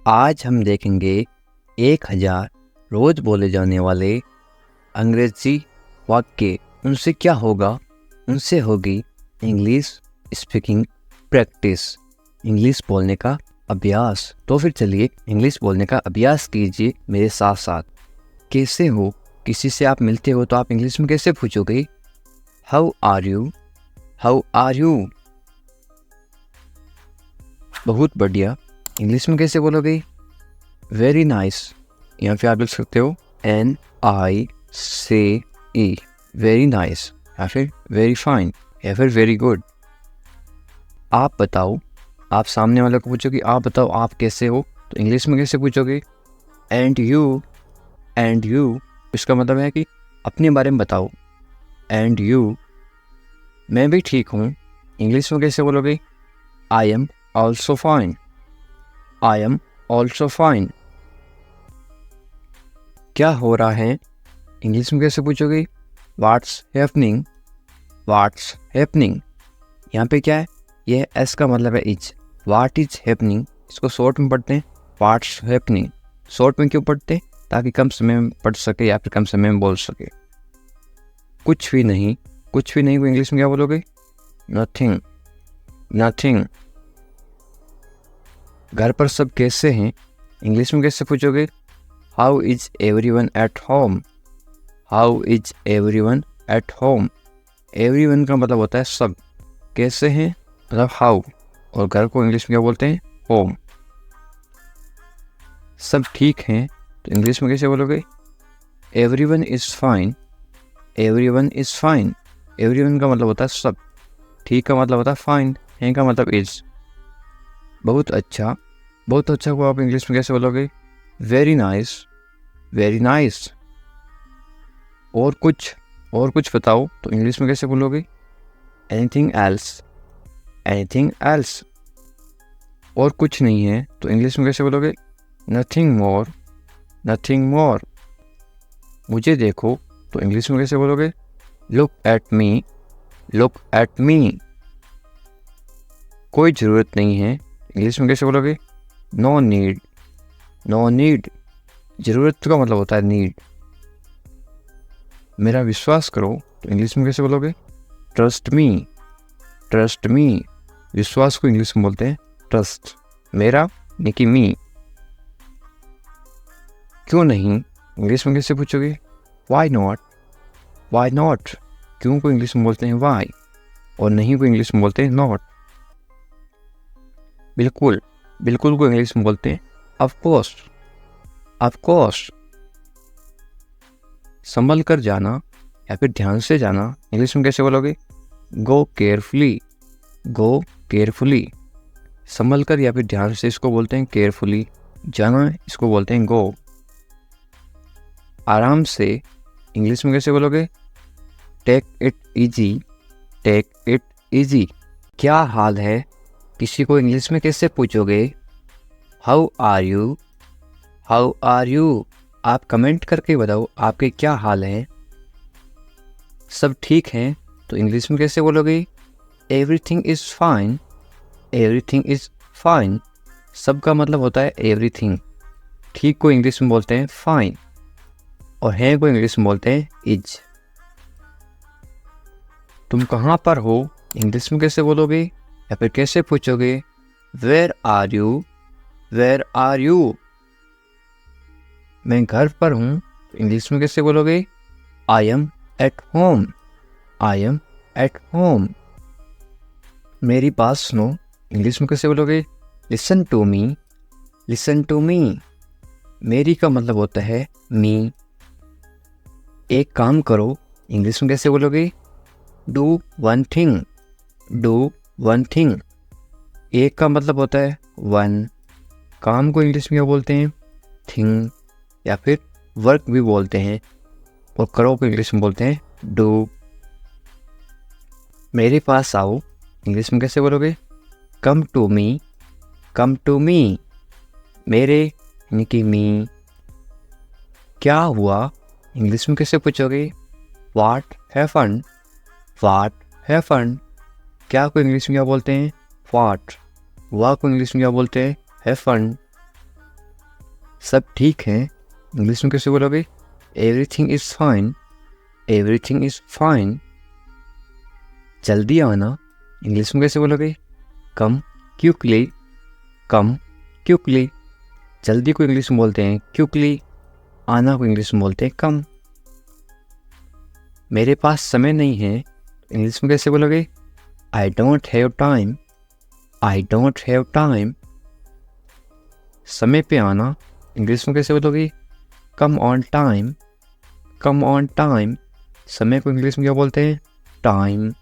आज हम देखेंगे 1000 रोज बोले जाने वाले अंग्रेजी वाक्य। उनसे क्या होगा? उनसे होगी इंग्लिश स्पीकिंग प्रैक्टिस, इंग्लिश बोलने का अभ्यास। तो फिर चलिए इंग्लिश बोलने का अभ्यास कीजिए मेरे साथ साथ। कैसे हो? किसी से आप मिलते हो तो आप इंग्लिश में कैसे पूछोगे? How are you? How are you? बहुत बढ़िया। इंग्लिश में कैसे बोलोगे? Very nice. यहाँ पे आप लिख सकते हो NICE, वेरी नाइस, या फिर वेरी फाइन, या फिर वेरी गुड। आप बताओ, आप सामने वाले को पूछोगे आप बताओ आप कैसे हो, तो इंग्लिश में कैसे पूछोगे? And you. एंड यू इसका मतलब है कि अपने बारे में बताओ। एंड यू, मैं भी ठीक हूँ, इंग्लिश में कैसे बोलोगे? I am also fine. I am also fine. क्या हो रहा है? इंग्लिश में कैसे पूछोगे? What's happening. What's happening. यहाँ पे क्या है? यह एस का मतलब है इज। व्हाट इज हैपनिंग, इसको शॉर्ट में पढ़ते हैं व्हाट्स हैपनिंग। शॉर्ट में क्यों पढ़ते हैं? ताकि कम समय में पढ़ सके या फिर कम समय में बोल सके। कुछ भी नहीं। कुछ भी नहीं को इंग्लिश में क्या बोलोगे? नथिंग। नथिंग। घर पर सब कैसे हैं, इंग्लिश में कैसे पूछोगे? How is everyone at home. How is everyone at home. Everyone का मतलब होता है सब। कैसे हैं मतलब हाउ, और घर को इंग्लिश में क्या बोलते हैं? होम। सब ठीक हैं तो इंग्लिश में कैसे बोलोगे? Everyone is fine. Everyone is fine. Everyone का मतलब होता है सब। ठीक का मतलब होता है फाइन। है का मतलब इज। बहुत अच्छा। बहुत अच्छा को आप इंग्लिश में कैसे बोलोगे? Very nice. Very nice. और कुछ बताओ तो इंग्लिश में कैसे बोलोगे? Anything else. Anything else. और कुछ नहीं है तो इंग्लिश में कैसे बोलोगे? Nothing more. Nothing more. मुझे देखो तो इंग्लिश में कैसे बोलोगे? Look at me. Look at me. कोई ज़रूरत नहीं है, इंग्लिश में कैसे बोलोगे? No need. No need. ज़रूरत का मतलब होता है नीड। मेरा विश्वास करो तो इंग्लिश में कैसे बोलोगे? Trust me. Trust me. विश्वास को इंग्लिश में बोलते हैं ट्रस्ट। मेरा यानी कि मी। क्यों नहीं, इंग्लिश में कैसे पूछोगे? Why not. Why not. क्यों को इंग्लिश में बोलते हैं वाई, और नहीं को इंग्लिश में बोलते हैं नॉट। बिल्कुल। बिल्कुल को इंग्लिश में बोलते हैं ऑफ कोर्स। Of course. संभल कर जाना या फिर ध्यान से जाना, इंग्लिश में कैसे बोलोगे? गो केयरफुली। गो केयरफुली। संभल कर या फिर ध्यान से इसको बोलते हैं केयरफुली। जाना इसको बोलते हैं गो। आराम से, इंग्लिश में कैसे बोलोगे? Take it easy. Take it easy. क्या हाल है, किसी को इंग्लिश में कैसे पूछोगे? How are you. How are you. आप कमेंट करके बताओ आपके क्या हाल है। सब ठीक हैं तो इंग्लिश में कैसे बोलोगे? Everything is fine. Everything is fine. सब का मतलब होता है एवरीथिंग। ठीक को इंग्लिश में बोलते हैं फाइन, और है को इंग्लिश में बोलते हैं इज। तुम कहाँ पर हो, इंग्लिश में कैसे बोलोगे या फिर कैसे पूछोगे? Where are you. Where are you. मैं घर पर हूँ तो इंग्लिश में कैसे बोलोगे? I am at home. I am at home. मेरी बात सुनो, इंग्लिश में कैसे बोलोगे? Listen to me. Listen to me. मेरी का मतलब होता है मी। एक काम करो, इंग्लिश में कैसे बोलोगे? Do one thing. Do one thing. एक का मतलब होता है वन। काम को इंग्लिश में क्या बोलते हैं? थिंग, या फिर वर्क भी बोलते हैं, और करो को इंग्लिश में बोलते हैं डू। मेरे पास आओ, इंग्लिश में कैसे बोलोगे? Come to me. Come to me. मेरे यानी कि मी। क्या हुआ, इंग्लिश में कैसे पूछोगे? What happened. What happened. क्या को इंग्लिश में क्या बोलते हैं? व्हाट। हुआ को इंग्लिश में क्या बोलते हैं? हैपेंड। सब ठीक है इंग्लिश में कैसे बोलोगे? Everything is fine, everything is fine. जल्दी आना इंग्लिश में कैसे बोलोगे? कम क्विकली, कम क्विकली। जल्दी को इंग्लिश में बोलते हैं क्विकली, आना को इंग्लिश में बोलते हैं कम। मेरे पास समय नहीं है इंग्लिश में कैसे बोलोगे? I don't have time, I don't have time. समय पे आना इंग्लिश में कैसे बोलोगे? Come on time, come on time. समय को इंग्लिश में क्या बोलते हैं? टाइम।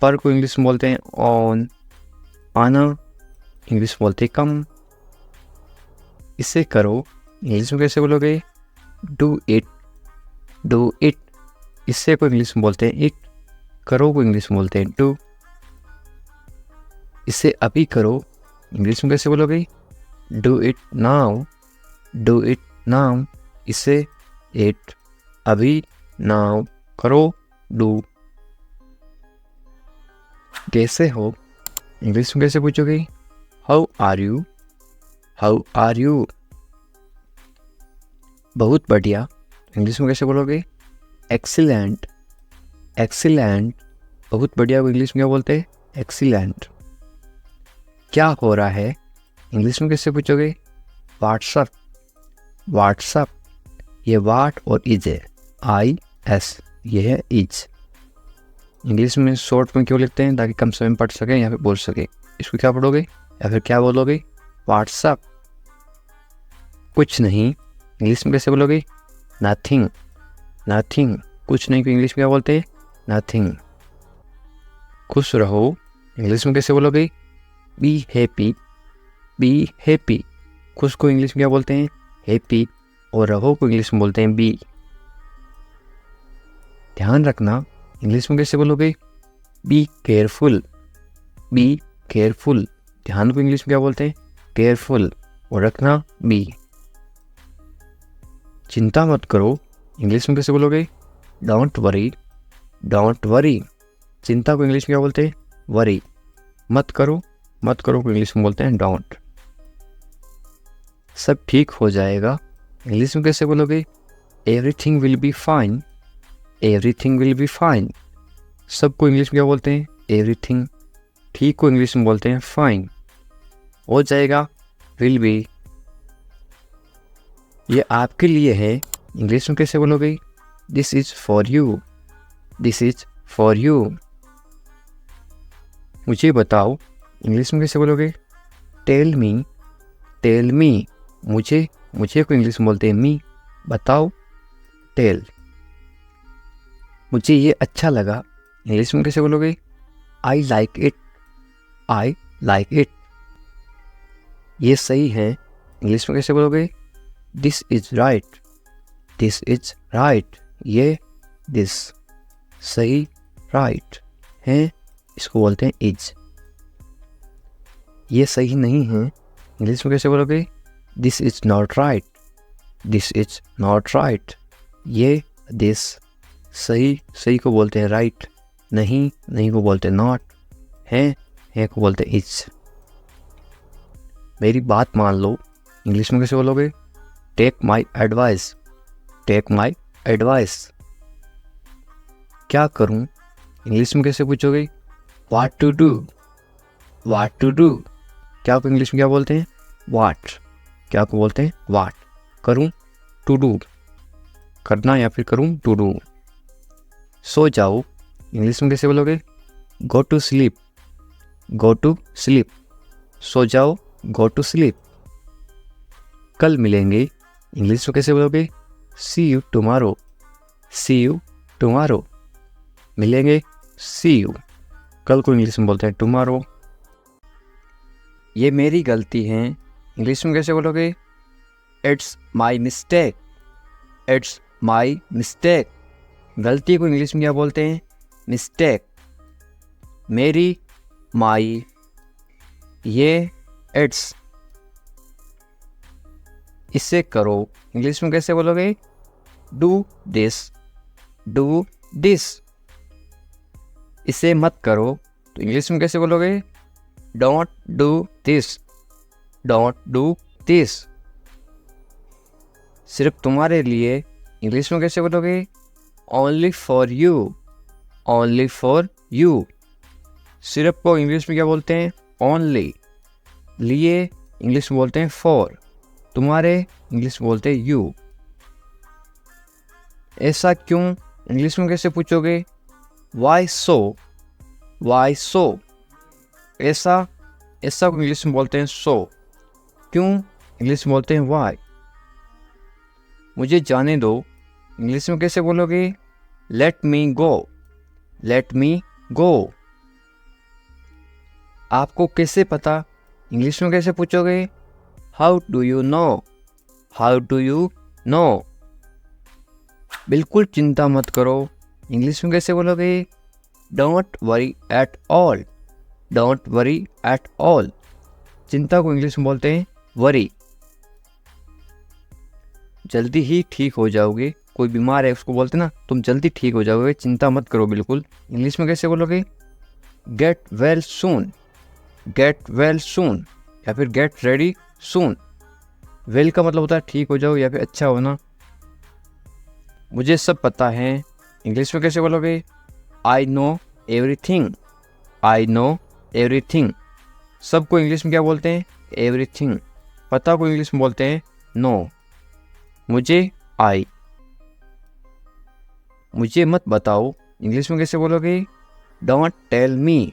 पर को इंग्लिश में बोलते हैं ऑन। आना इंग्लिश में बोलते हैं कम। इसे करो इंग्लिश में कैसे बोलोगे? Do it, do it. इससे को इंग्लिश में बोलते हैं इट, करो को इंग्लिश में बोलते हैं डू। इसे अभी करो इंग्लिश में कैसे बोलोगे? Do it now, do it now. इसे इट, अभी, नाउ, करो, डू। कैसे हो इंग्लिश में कैसे पूछोगे? How are you, how are you. बहुत बढ़िया इंग्लिश में कैसे बोलोगे? Excellent, excellent. बहुत बढ़िया को इंग्लिश में क्या बोलते हैं? एक्सीलेंट। क्या हो रहा है इंग्लिश में कैसे पूछोगे? What's up, what's up. ये वाट और इज है, आई एस, ये है इज। इंग्लिश में शॉर्ट में क्यों लिखते हैं? ताकि कम समय में पढ़ सकें या फिर बोल सके। इसको क्या पढ़ोगे या फिर क्या बोलोगे? व्हाट्सअप। कुछ नहीं इंग्लिश में कैसे बोलोगे? Nothing, nothing. कुछ नहीं को इंग्लिश में क्या बोलते हैं? नथिंग। खुश रहो इंग्लिश में कैसे बोलोगे? Be happy, be happy. खुश को इंग्लिश में क्या बोलते हैं? हैप्पी। और रहो को इंग्लिश में बोलते हैं बी। ध्यान रखना इंग्लिश में कैसे बोलोगे? Be careful, be careful. ध्यान को इंग्लिश में क्या बोलते हैं? केयरफुल। और रखना बी। चिंता मत करो इंग्लिश में कैसे बोलोगे? Don't worry, don't worry. चिंता को इंग्लिश में क्या बोलते हैं? वरी। मत करो, मत करो को इंग्लिश में बोलते हैं डोंट। सब ठीक हो जाएगा इंग्लिश में कैसे बोलोगे? Everything will be fine, everything will be fine. सबको इंग्लिश में क्या बोलते हैं? एवरीथिंग। ठीक को इंग्लिश में बोलते हैं फाइन। हो जाएगा विल बी। ये आपके लिए है इंग्लिश में कैसे बोलोगे? This is for you, this is for you. मुझे बताओ इंग्लिश में कैसे बोलोगे? Tell me, tell me. मुझे, मुझे को इंग्लिश में बोलते हैं मी। बताओ, टेल। मुझे ये अच्छा लगा इंग्लिश में कैसे बोलोगे? I like it, I like it. ये सही है इंग्लिश में कैसे बोलोगे? This is right, this is right. ये दिस, सही, राइट है, इसको बोलते हैं इज। ये सही नहीं है इंग्लिश में कैसे बोलोगे? This is not right, this is not right. ये दिस, सही, सही को बोलते हैं राइट, नहीं, नहीं को बोलते हैं नॉट, है को बोलते हैं इज। मेरी बात मान लो इंग्लिश में कैसे बोलोगे? Take my advice, take my advice. क्या करूं इंग्लिश में कैसे पूछोगे? What to do, what to do. क्या को इंग्लिश में क्या बोलते हैं? व्हाट। क्या को बोलते हैं? व्हाट। करूं, टू डू, करना या फिर करूं, टू डू। सो जाओ इंग्लिश में कैसे बोलोगे? Go to sleep, go to sleep. सो जाओ, गो टू स्लीप। कल मिलेंगे इंग्लिश में कैसे बोलोगे? See you tomorrow, see you tomorrow. मिलेंगे, सी यू। कल को इंग्लिश में बोलते हैं टुमारो। ये मेरी गलती है इंग्लिश में कैसे बोलोगे? It's my mistake, it's my mistake. गलती को इंग्लिश में क्या बोलते हैं? मिस्टेक। मेरी, माई, ये इट्स। इसे करो इंग्लिश में कैसे बोलोगे? Do this, do this. इसे मत करो तो इंग्लिश में कैसे बोलोगे? Don't do this, don't do this. सिर्फ तुम्हारे लिए इंग्लिश में कैसे बोलोगे? Only for you, only for you. सिर्फ को इंग्लिश में क्या बोलते हैं? ओनली। लिए इंग्लिश में बोलते हैं फॉर। तुम्हारे इंग्लिश में बोलते हैं यू। ऐसा क्यों इंग्लिश में कैसे पूछोगे? वाई सो, वाई सो। ऐसा, ऐसा को इंग्लिश में बोलते हैं सो। क्यों इंग्लिश में बोलते हैं वाई। मुझे जाने दो इंग्लिश में कैसे बोलोगे? लेट मी गो, लेट मी गो। आपको कैसे पता इंग्लिश में कैसे पूछोगे? How do you no, how do you no. बिल्कुल चिंता मत करो इंग्लिश में कैसे बोलोगे? Don't worry at all, don't worry at all. चिंता को इंग्लिश में बोलते हैं वरी। जल्दी ही ठीक हो जाओगे। कोई बीमार है उसको बोलते ना तुम जल्दी ठीक हो जाओगे, चिंता मत करो बिल्कुल। इंग्लिश में कैसे बोलोगे? Get well soon, get well soon, या फिर गेट रेडी सून। वेल का मतलब होता है ठीक हो जाओ या फिर अच्छा होना। मुझे सब पता है इंग्लिश में कैसे बोलोगे? I know everything, I know everything. सबको इंग्लिश में क्या बोलते हैं? एवरीथिंग। पता को इंग्लिश में बोलते हैं नो। मुझे आई। मुझे मत बताओ इंग्लिश में कैसे बोलोगे? Don't tell me,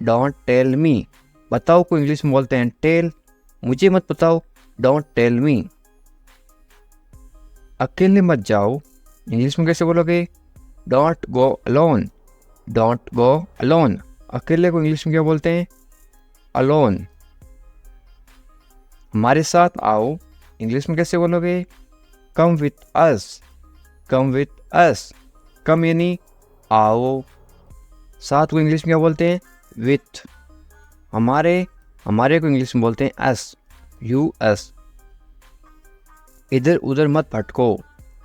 don't tell me. बताओ को इंग्लिश में बोलते हैं टेल। मुझे मत बताओ, डोंट टेल मी। अकेले मत जाओ इंग्लिश में कैसे बोलोगे? Don't go alone, don't go alone. अकेले को इंग्लिश में क्या बोलते हैं? अलोन। हमारे साथ आओ इंग्लिश में कैसे बोलोगे? Come with us, come with us. कम यानी आओ। साथ को इंग्लिश में क्या बोलते हैं? विथ। हमारे, हमारे को इंग्लिश में बोलते हैं अस, यू अस। इधर उधर मत भटको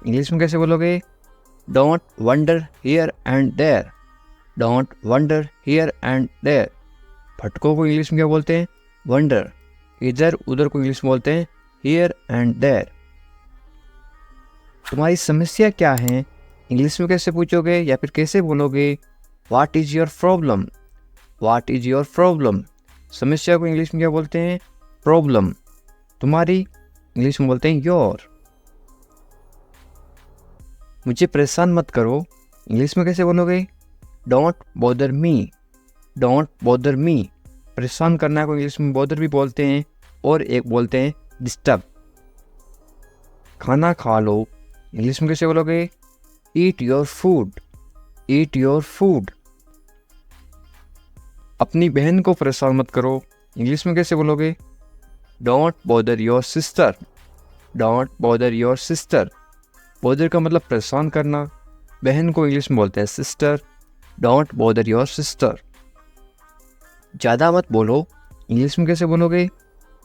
इंग्लिश में कैसे बोलोगे? Don't wonder here and there, don't wonder here and there. भटको को इंग्लिश में क्या बोलते हैं? वंडर। इधर उधर को इंग्लिश में बोलते हैं हियर एंड देयर। तुम्हारी समस्या क्या है इंग्लिश में कैसे पूछोगे या फिर कैसे बोलोगे? What is your problem, what is your problem. समस्या को इंग्लिश में क्या बोलते हैं? प्रॉब्लम। तुम्हारी इंग्लिश में बोलते हैं योर। मुझे परेशान मत करो इंग्लिश में कैसे बोलोगे? Don't bother me, don't bother me. परेशान करना को इंग्लिश में बॉदर भी बोलते हैं और एक बोलते हैं डिस्टर्ब। खाना खा लो इंग्लिश में कैसे बोलोगे? Eat your food, eat your food. अपनी बहन को परेशान मत करो इंग्लिश में कैसे बोलोगे? Don't bother your sister, don't bother your sister. Bother का मतलब परेशान करना। बहन को इंग्लिश में बोलते हैं sister. Don't bother your sister. ज़्यादा मत बोलो इंग्लिश में कैसे बोलोगे?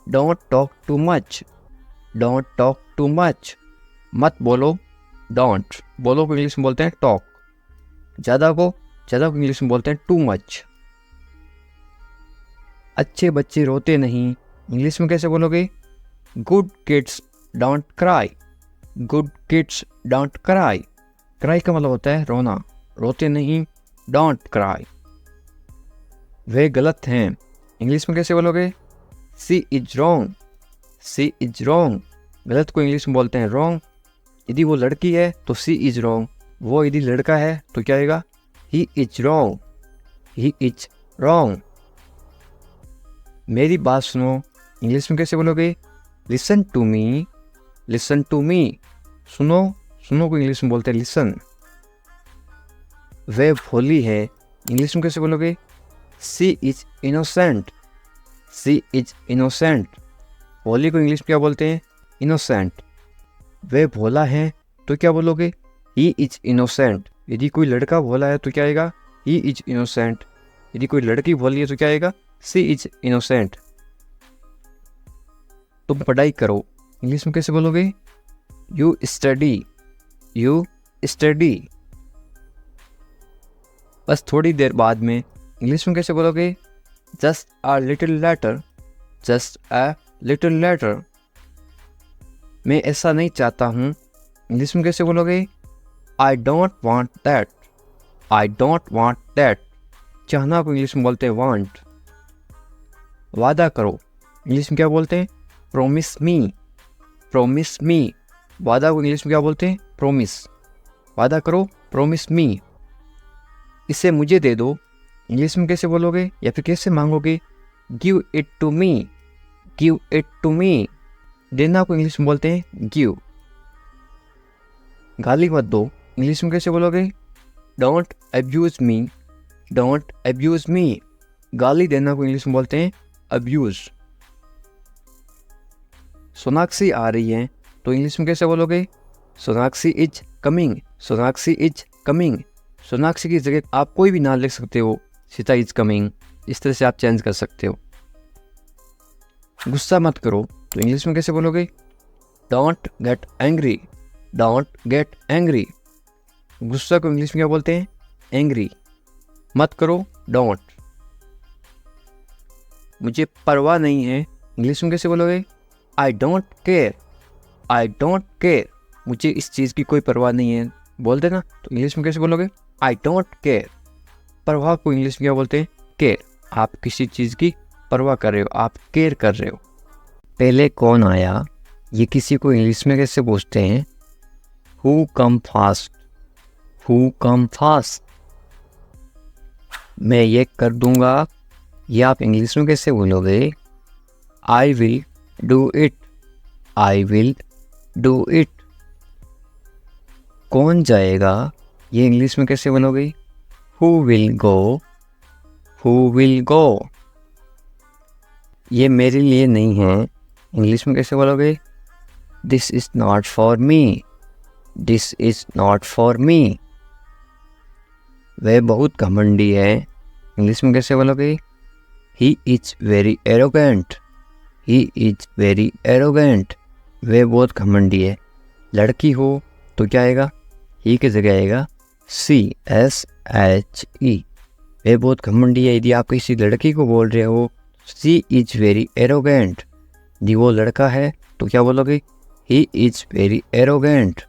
Don't talk too much, don't talk too much. मत बोलो डोंट। बोलो को इंग्लिश में बोलते हैं टॉक। ज़्यादा को इंग्लिश में बोलते हैं टू मच। अच्छे बच्चे रोते नहीं इंग्लिश में कैसे बोलोगे? Good kids don't cry, good kids don't cry. Cry का मतलब होता है रोना। रोते नहीं, डोंट क्राई। वे गलत हैं इंग्लिश में कैसे बोलोगे? She is wrong, she is wrong. गलत को इंग्लिश में बोलते हैं रॉन्ग। यदि वो लड़की है तो सी इज रॉन्ग। वो यदि लड़का है तो क्या आएगा? He is wrong, he is wrong. मेरी बात सुनो इंग्लिश में कैसे बोलोगे? Listen to me, listen to me. सुनो, सुनो को इंग्लिश में बोलते हैं लिसन। वे भोली है इंग्लिश में कैसे बोलोगे? She is innocent, she is innocent. भोली को इंग्लिश में क्या बोलते हैं? इनोसेंट। वे भोला है तो क्या बोलोगे? He is innocent. यदि कोई लड़का भोला है तो क्या आएगा? He is innocent. यदि कोई लड़की भोली है तो क्या आएगा? सी इज इनोसेंट। तुम पढ़ाई करो इंग्लिश में कैसे बोलोगे? You study, you study. बस थोड़ी देर बाद में इंग्लिश में कैसे बोलोगे? Just a little letter, just a little letter. मैं ऐसा नहीं चाहता हूँ, इंग्लिश में कैसे बोलोगे? I don't want that. I don't want that. चाहना को इंग्लिश में बोलते हैं वांट। वादा करो, इंग्लिश में क्या बोलते हैं? प्रोमिस मी। प्रोमिस मी। वादा को इंग्लिश में क्या बोलते हैं? प्रोमिस। वादा करो, प्रोमिस मी। इसे मुझे दे दो, इंग्लिश में कैसे बोलोगे या फिर कैसे मांगोगे? Give it to me. Give it to me. देना को इंग्लिश में बोलते हैं गिव। गाली मत दो, इंग्लिश में कैसे बोलोगे? Don't abuse me. Don't abuse me. गाली देना को इंग्लिश में बोलते हैं अब्यूज। सोनाक्षी आ रही है तो इंग्लिश में कैसे बोलोगे? Sonakshi is coming. Sonakshi is coming. Sonakshi की जगह आप कोई भी नाम लिख सकते हो, सीता इज कमिंग, इस तरह से आप चेंज कर सकते हो। गुस्सा मत करो तो इंग्लिश में कैसे बोलोगे? Don't get angry. Don't get angry. गुस्सा को इंग्लिश में क्या बोलते हैं? एंग्री। मत करो, डोंट। मुझे परवाह नहीं है, इंग्लिश में कैसे बोलोगे? I don't care. I don't care. मुझे इस चीज़ की कोई परवाह नहीं है, बोल देना, तो इंग्लिश में कैसे बोलोगे? I don't care. परवाह को इंग्लिश में क्या बोलते हैं? केयर। आप किसी चीज़ की परवाह कर रहे हो, आप केयर कर रहे हो। पहले कौन आया, ये किसी को इंग्लिश में कैसे पूछते हैं? Who come fast. Who come fast. मैं ये कर दूंगा, ये आप इंग्लिश में कैसे बोलोगे? I will do it. I will do it. कौन जाएगा, ये इंग्लिश में कैसे बोलोगे? Who will go. Who will go. ये मेरे लिए नहीं है, इंग्लिश में कैसे बोलोगे? This is not for me. This is not for me. वह बहुत घमंडी है, इंग्लिश में कैसे बोलोगे? He is very arrogant. He is very arrogant. वह बहुत घमंडी है। लड़की हो तो क्या आएगा? ही की जगह आएगा CSHE। वह बहुत घमंडी है। यदि आप किसी लड़की को बोल रहे हो शी इज वेरी एरोगेंट, यदि वो लड़का है तो क्या बोलोगे? He is very arrogant.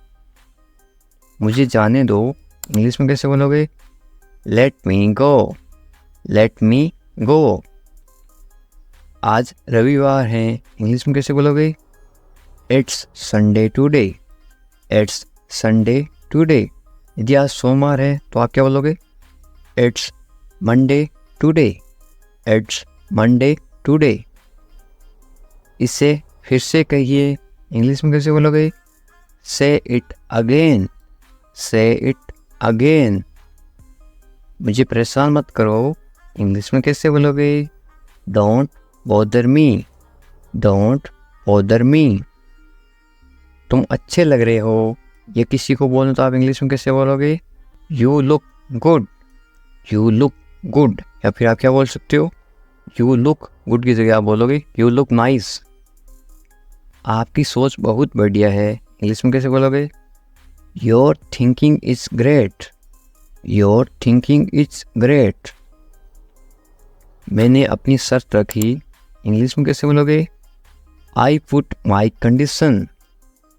मुझे जाने दो, इंग्लिश में कैसे बोलोगे? लेट मी गो। लेट मी गो। आज रविवार है, इंग्लिश में कैसे बोलोगे? It's Sunday today. It's Sunday today. यदि आज सोमवार है तो आप क्या बोलोगे? It's Monday today. It's Monday today. इसे फिर से कहिए, इंग्लिश में कैसे बोलोगे? से इट अगेन। से इट अगेन। मुझे परेशान मत करो, इंग्लिश में कैसे बोलोगे? Don't bother me. Don't bother me. तुम अच्छे लग रहे हो, ये किसी को बोलना तो आप इंग्लिश में कैसे बोलोगे? You look good. You look good. या फिर आप क्या बोल सकते हो? यू लुक गुड की जगह आप बोलोगे यू लुक नाइस। आपकी सोच बहुत बढ़िया है, इंग्लिश में कैसे बोलोगे? Your thinking is great. Your thinking is great. मैंने अपनी शर्त रखी, इंग्लिश में कैसे बोलोगे? I put my condition.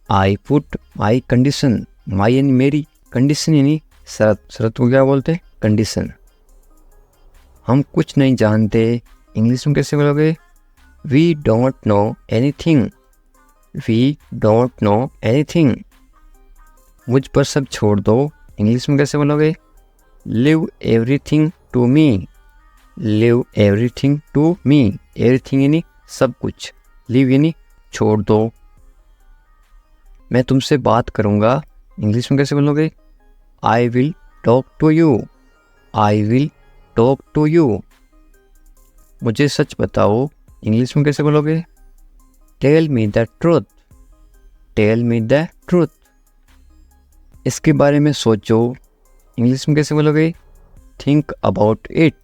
I put my condition. My यानी मेरी, कंडीशन यानी शर्त। शर्त को क्या बोलते हैं? कंडीशन। हम कुछ नहीं जानते, इंग्लिश में कैसे बोलोगे? We don't know anything. We don't know anything. मुझ पर सब छोड़ दो, इंग्लिश में कैसे बोलोगे? Leave everything to me. Leave everything to me. Everything यानी सब कुछ, लिव यानी छोड़ दो। मैं तुमसे बात करूँगा, इंग्लिश में कैसे बोलोगे? I will talk to you. I will talk to you. मुझे सच बताओ, इंग्लिश में कैसे बोलोगे? Tell me the truth. Tell me the truth. इसके बारे में सोचो, इंग्लिश में कैसे बोलोगे? Think about it.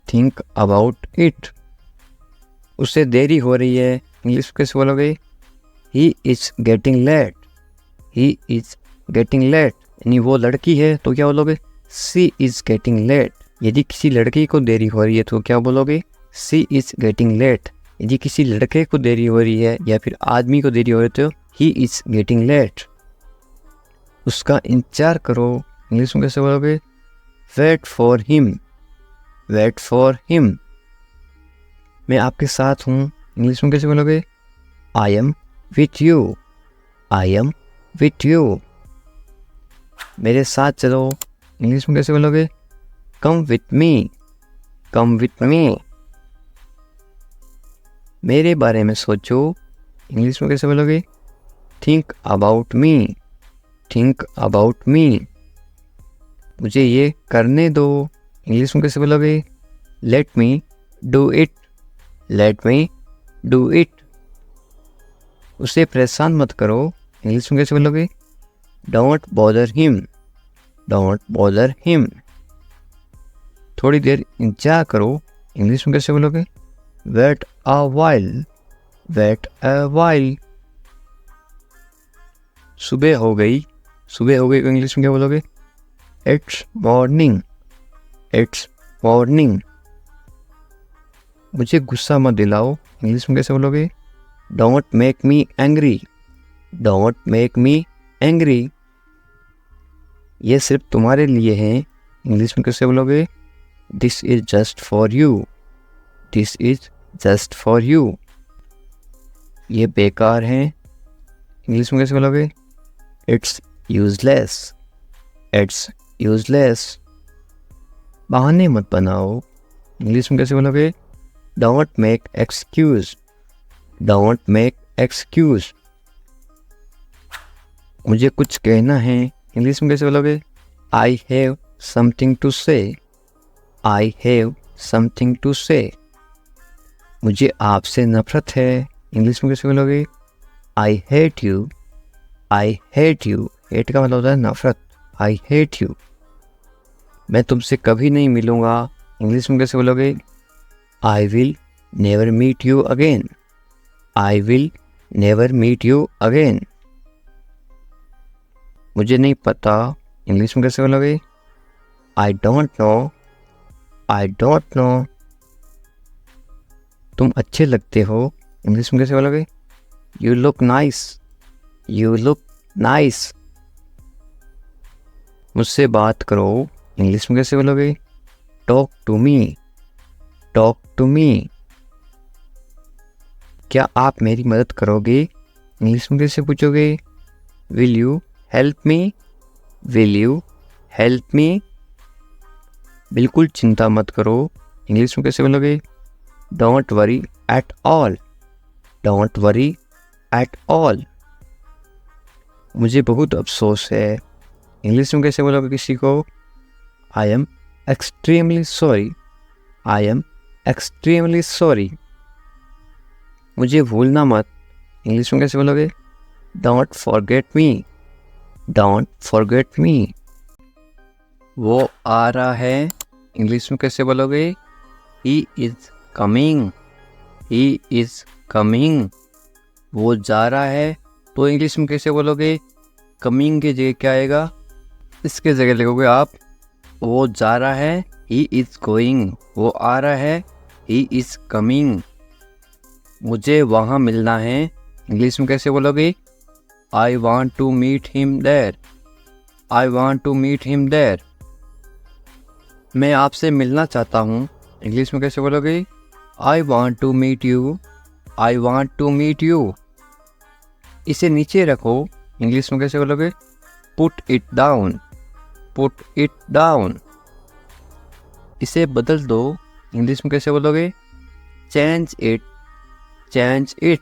Think about it. उसे देरी हो रही है, इंग्लिश में कैसे बोलोगे? He is getting late. He is getting late. यानी वो लड़की है तो क्या बोलोगे? She is getting late. यदि किसी लड़की को देरी हो रही है तो क्या बोलोगे? She is getting late. यदि किसी लड़के को देरी हो रही है या फिर आदमी को देरी हो रही है तो ही इज़ गेटिंग लेट। उसका इंतजार करो, इंग्लिश में कैसे बोलोगे? Wait for him, wait for him. मैं आपके साथ हूँ, इंग्लिश में कैसे बोलोगे? I am with you, I am with you. मेरे साथ चलो, इंग्लिश में कैसे बोलोगे? Come with me, come with me. मेरे बारे में सोचो, इंग्लिश में कैसे बोलोगे? Think about me, think about me. मुझे ये करने दो, इंग्लिश में कैसे बोलोगे? Let me do it, let me do it. उसे परेशान मत करो, इंग्लिश में कैसे बोलोगे? Don't bother him, don't bother him. थोड़ी देर इंतजार करो, इंग्लिश में कैसे बोलोगे? Wait a while, wait a while. सुबह हो गई, सुबह हो गई को इंग्लिश में क्या बोलोगे? It's morning, it's morning. मुझे गुस्सा मत दिलाओ, इंग्लिश में कैसे बोलोगे? Don't make me angry, don't make me angry. ये सिर्फ तुम्हारे लिए है, इंग्लिश में कैसे बोलोगे? This is just for you, this is just for you. ये बेकार है, इंग्लिश में कैसे बोलोगे? It's useless, it's useless. बहाने मत बनाओ, इंग्लिश में कैसे बोलोगे? Don't make excuse, don't make excuse. मुझे कुछ कहना है, इंग्लिश में कैसे बोलोगे? आई हैव समथिंग टू से, आई हैव समथिंग टू से। मुझे आपसे नफरत है, इंग्लिश में कैसे बोलोगे? I hate you, I hate you. Hate का मतलब होता है नफरत, आई हेट यू। मैं तुमसे कभी नहीं मिलूँगा, इंग्लिश में कैसे बोलोगे? I will never meet you again, I will never meet you again. मुझे नहीं पता, इंग्लिश में कैसे बोलोगे? I don't know, I don't know. तुम अच्छे लगते हो, इंग्लिश में कैसे बोलोगे? You look nice, you look nice. मुझसे बात करो, इंग्लिश में कैसे बोलोगे? Talk to me, talk to me. क्या आप मेरी मदद करोगे, इंग्लिश में कैसे पूछोगे? Will you help me, will you help मी। बिल्कुल चिंता मत करो, इंग्लिश में कैसे बोलोगे? Don't worry at all, don't worry at all. मुझे बहुत अफसोस है, इंग्लिश में कैसे बोलोगे किसी को? I am extremely sorry, I am extremely sorry. मुझे भूलना मत, इंग्लिश में कैसे बोलोगे? Don't forget me, don't forget me. वो आ रहा है, इंग्लिश में कैसे बोलोगे? He is coming, he is coming. वो जा रहा है, तो इंग्लिश में कैसे बोलोगे? कमिंग की जगह क्या आएगा? इसके जगह लिखोगे आप वो जा रहा है, ही इज़ गोइंग। वो आ रहा है, ही इज़ कमिंग। मुझे वहाँ मिलना है, इंग्लिश में कैसे बोलोगे? I want to meet him there, I want to meet him there. मैं आपसे मिलना चाहता हूँ, इंग्लिश में कैसे बोलोगे? I want to meet you, I want to meet you. इसे नीचे रखो, इंग्लिश में कैसे बोलोगे? Put it down, put it down. इसे बदल दो, इंग्लिश में कैसे बोलोगे? Change it, change it.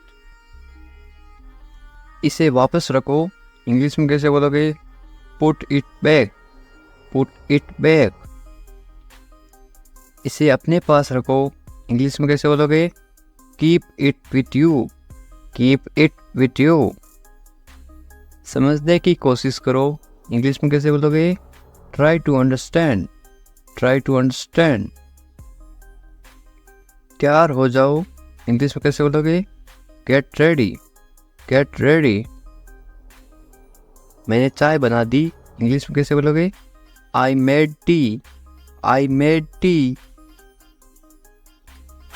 इसे वापस रखो, इंग्लिश में कैसे बोलोगे? Put it back, put it back. इसे अपने पास रखो, इंग्लिश में कैसे बोलोगे? Keep it with you, keep it with you. समझने की कोशिश करो, इंग्लिश में कैसे बोलोगे? Try to understand, try to understand. तैयार हो जाओ, इंग्लिश में कैसे बोलोगे? Get ready, get ready. मैंने चाय बना दी, इंग्लिश में कैसे बोलोगे? I made tea, I made tea.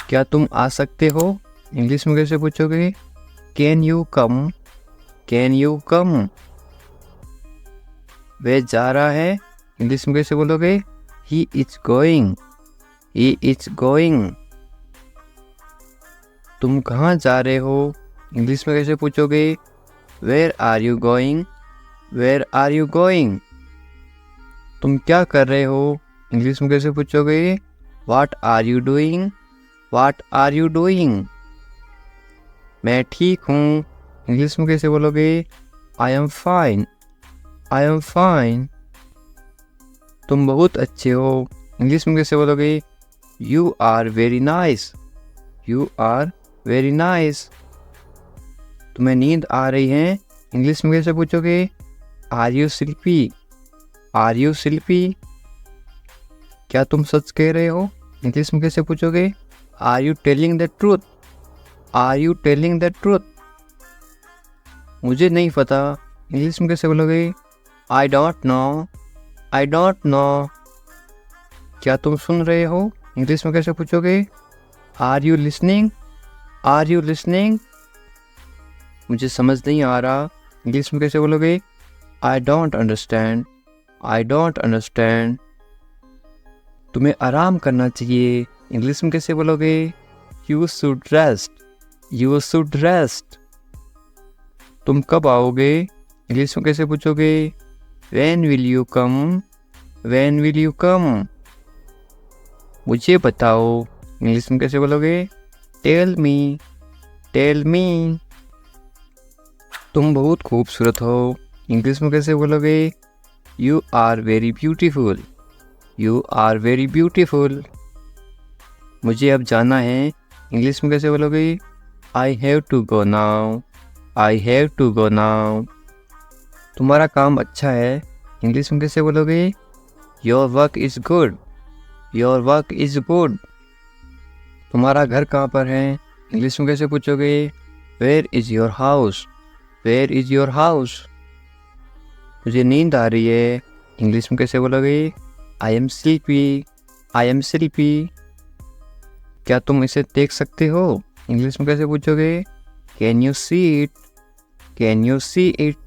क्या तुम आ सकते हो, इंग्लिश में कैसे पूछोगे? Can you come, can you come. वह जा रहा है, इंग्लिश में कैसे बोलोगे? He is going, he is going. तुम कहाँ जा रहे हो, इंग्लिश में कैसे पूछोगे? Where are you going, where are you going. तुम क्या कर रहे हो, इंग्लिश में कैसे पूछोगे? What are you doing, what are you doing. मैं ठीक हूँ, इंग्लिश में कैसे बोलोगे? I am fine, I am fine. तुम बहुत अच्छे हो, इंग्लिश में कैसे बोलोगे? You are very nice, you are very nice. तुम्हें नींद आ रही है, इंग्लिश में कैसे पूछोगे? Are you sleepy, are you sleepy. क्या तुम सच कह रहे हो, इंग्लिश में कैसे पूछोगे? Are you telling the truth, are you telling the truth. मुझे नहीं पता, इंग्लिश में कैसे बोलोगे? I don't know, I don't know. क्या तुम सुन रहे हो, इंग्लिश में कैसे पूछोगे? Are you listening, are you listening. मुझे समझ नहीं आ रहा, इंग्लिश में कैसे बोलोगे? I don't understand, I don't understand. तुम्हें आराम करना चाहिए, इंग्लिश में कैसे बोलोगे? You should rest, you should rest. तुम कब आओगे, इंग्लिश में कैसे पूछोगे? When will you come, when will you come. मुझे बताओ, इंग्लिश में कैसे बोलोगे? Tell me, tell me. तुम बहुत खूबसूरत हो, इंग्लिश में कैसे बोलोगे? You are very beautiful, you are very beautiful. मुझे अब जाना है, इंग्लिश में कैसे बोलोगे? I have to go now, I have to go now. तुम्हारा काम अच्छा है, इंग्लिश में कैसे बोलोगे? Your work is good, your work is good. तुम्हारा घर कहाँ पर है, इंग्लिश में कैसे पूछोगे? Where is your house, where is your house. मुझे नींद आ रही है, इंग्लिश में कैसे बोलोगे? I am sleepy, I am sleepy. क्या तुम इसे देख सकते हो, इंग्लिश में कैसे पूछोगे? Can you see it, can you see it.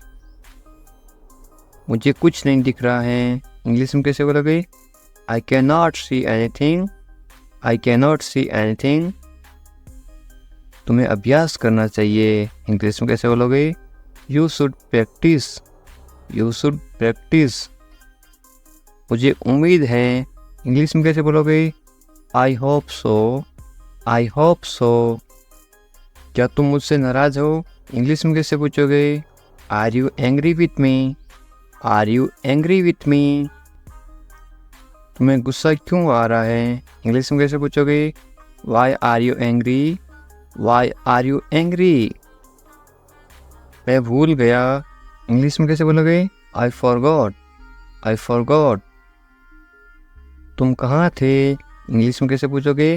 मुझे कुछ नहीं दिख रहा है, इंग्लिश में कैसे बोलोगे? I can not see anything, I can not see anything. तुम्हें अभ्यास करना चाहिए, इंग्लिश में कैसे बोलोगे? You should practise, you should practise. मुझे उम्मीद है, इंग्लिश में कैसे बोलोगे? I hope so, I hope so. क्या तुम मुझसे नाराज़ हो, इंग्लिश में कैसे पूछोगे? Are you angry with me, are you angry with me. तुम्हें गुस्सा क्यों आ रहा है, इंग्लिश में कैसे पूछोगे? Why are you angry, why are you angry. मैं भूल गया, इंग्लिश में कैसे बोलोगे? I forgot, I forgot. तुम कहाँ थे, इंग्लिश में कैसे पूछोगे?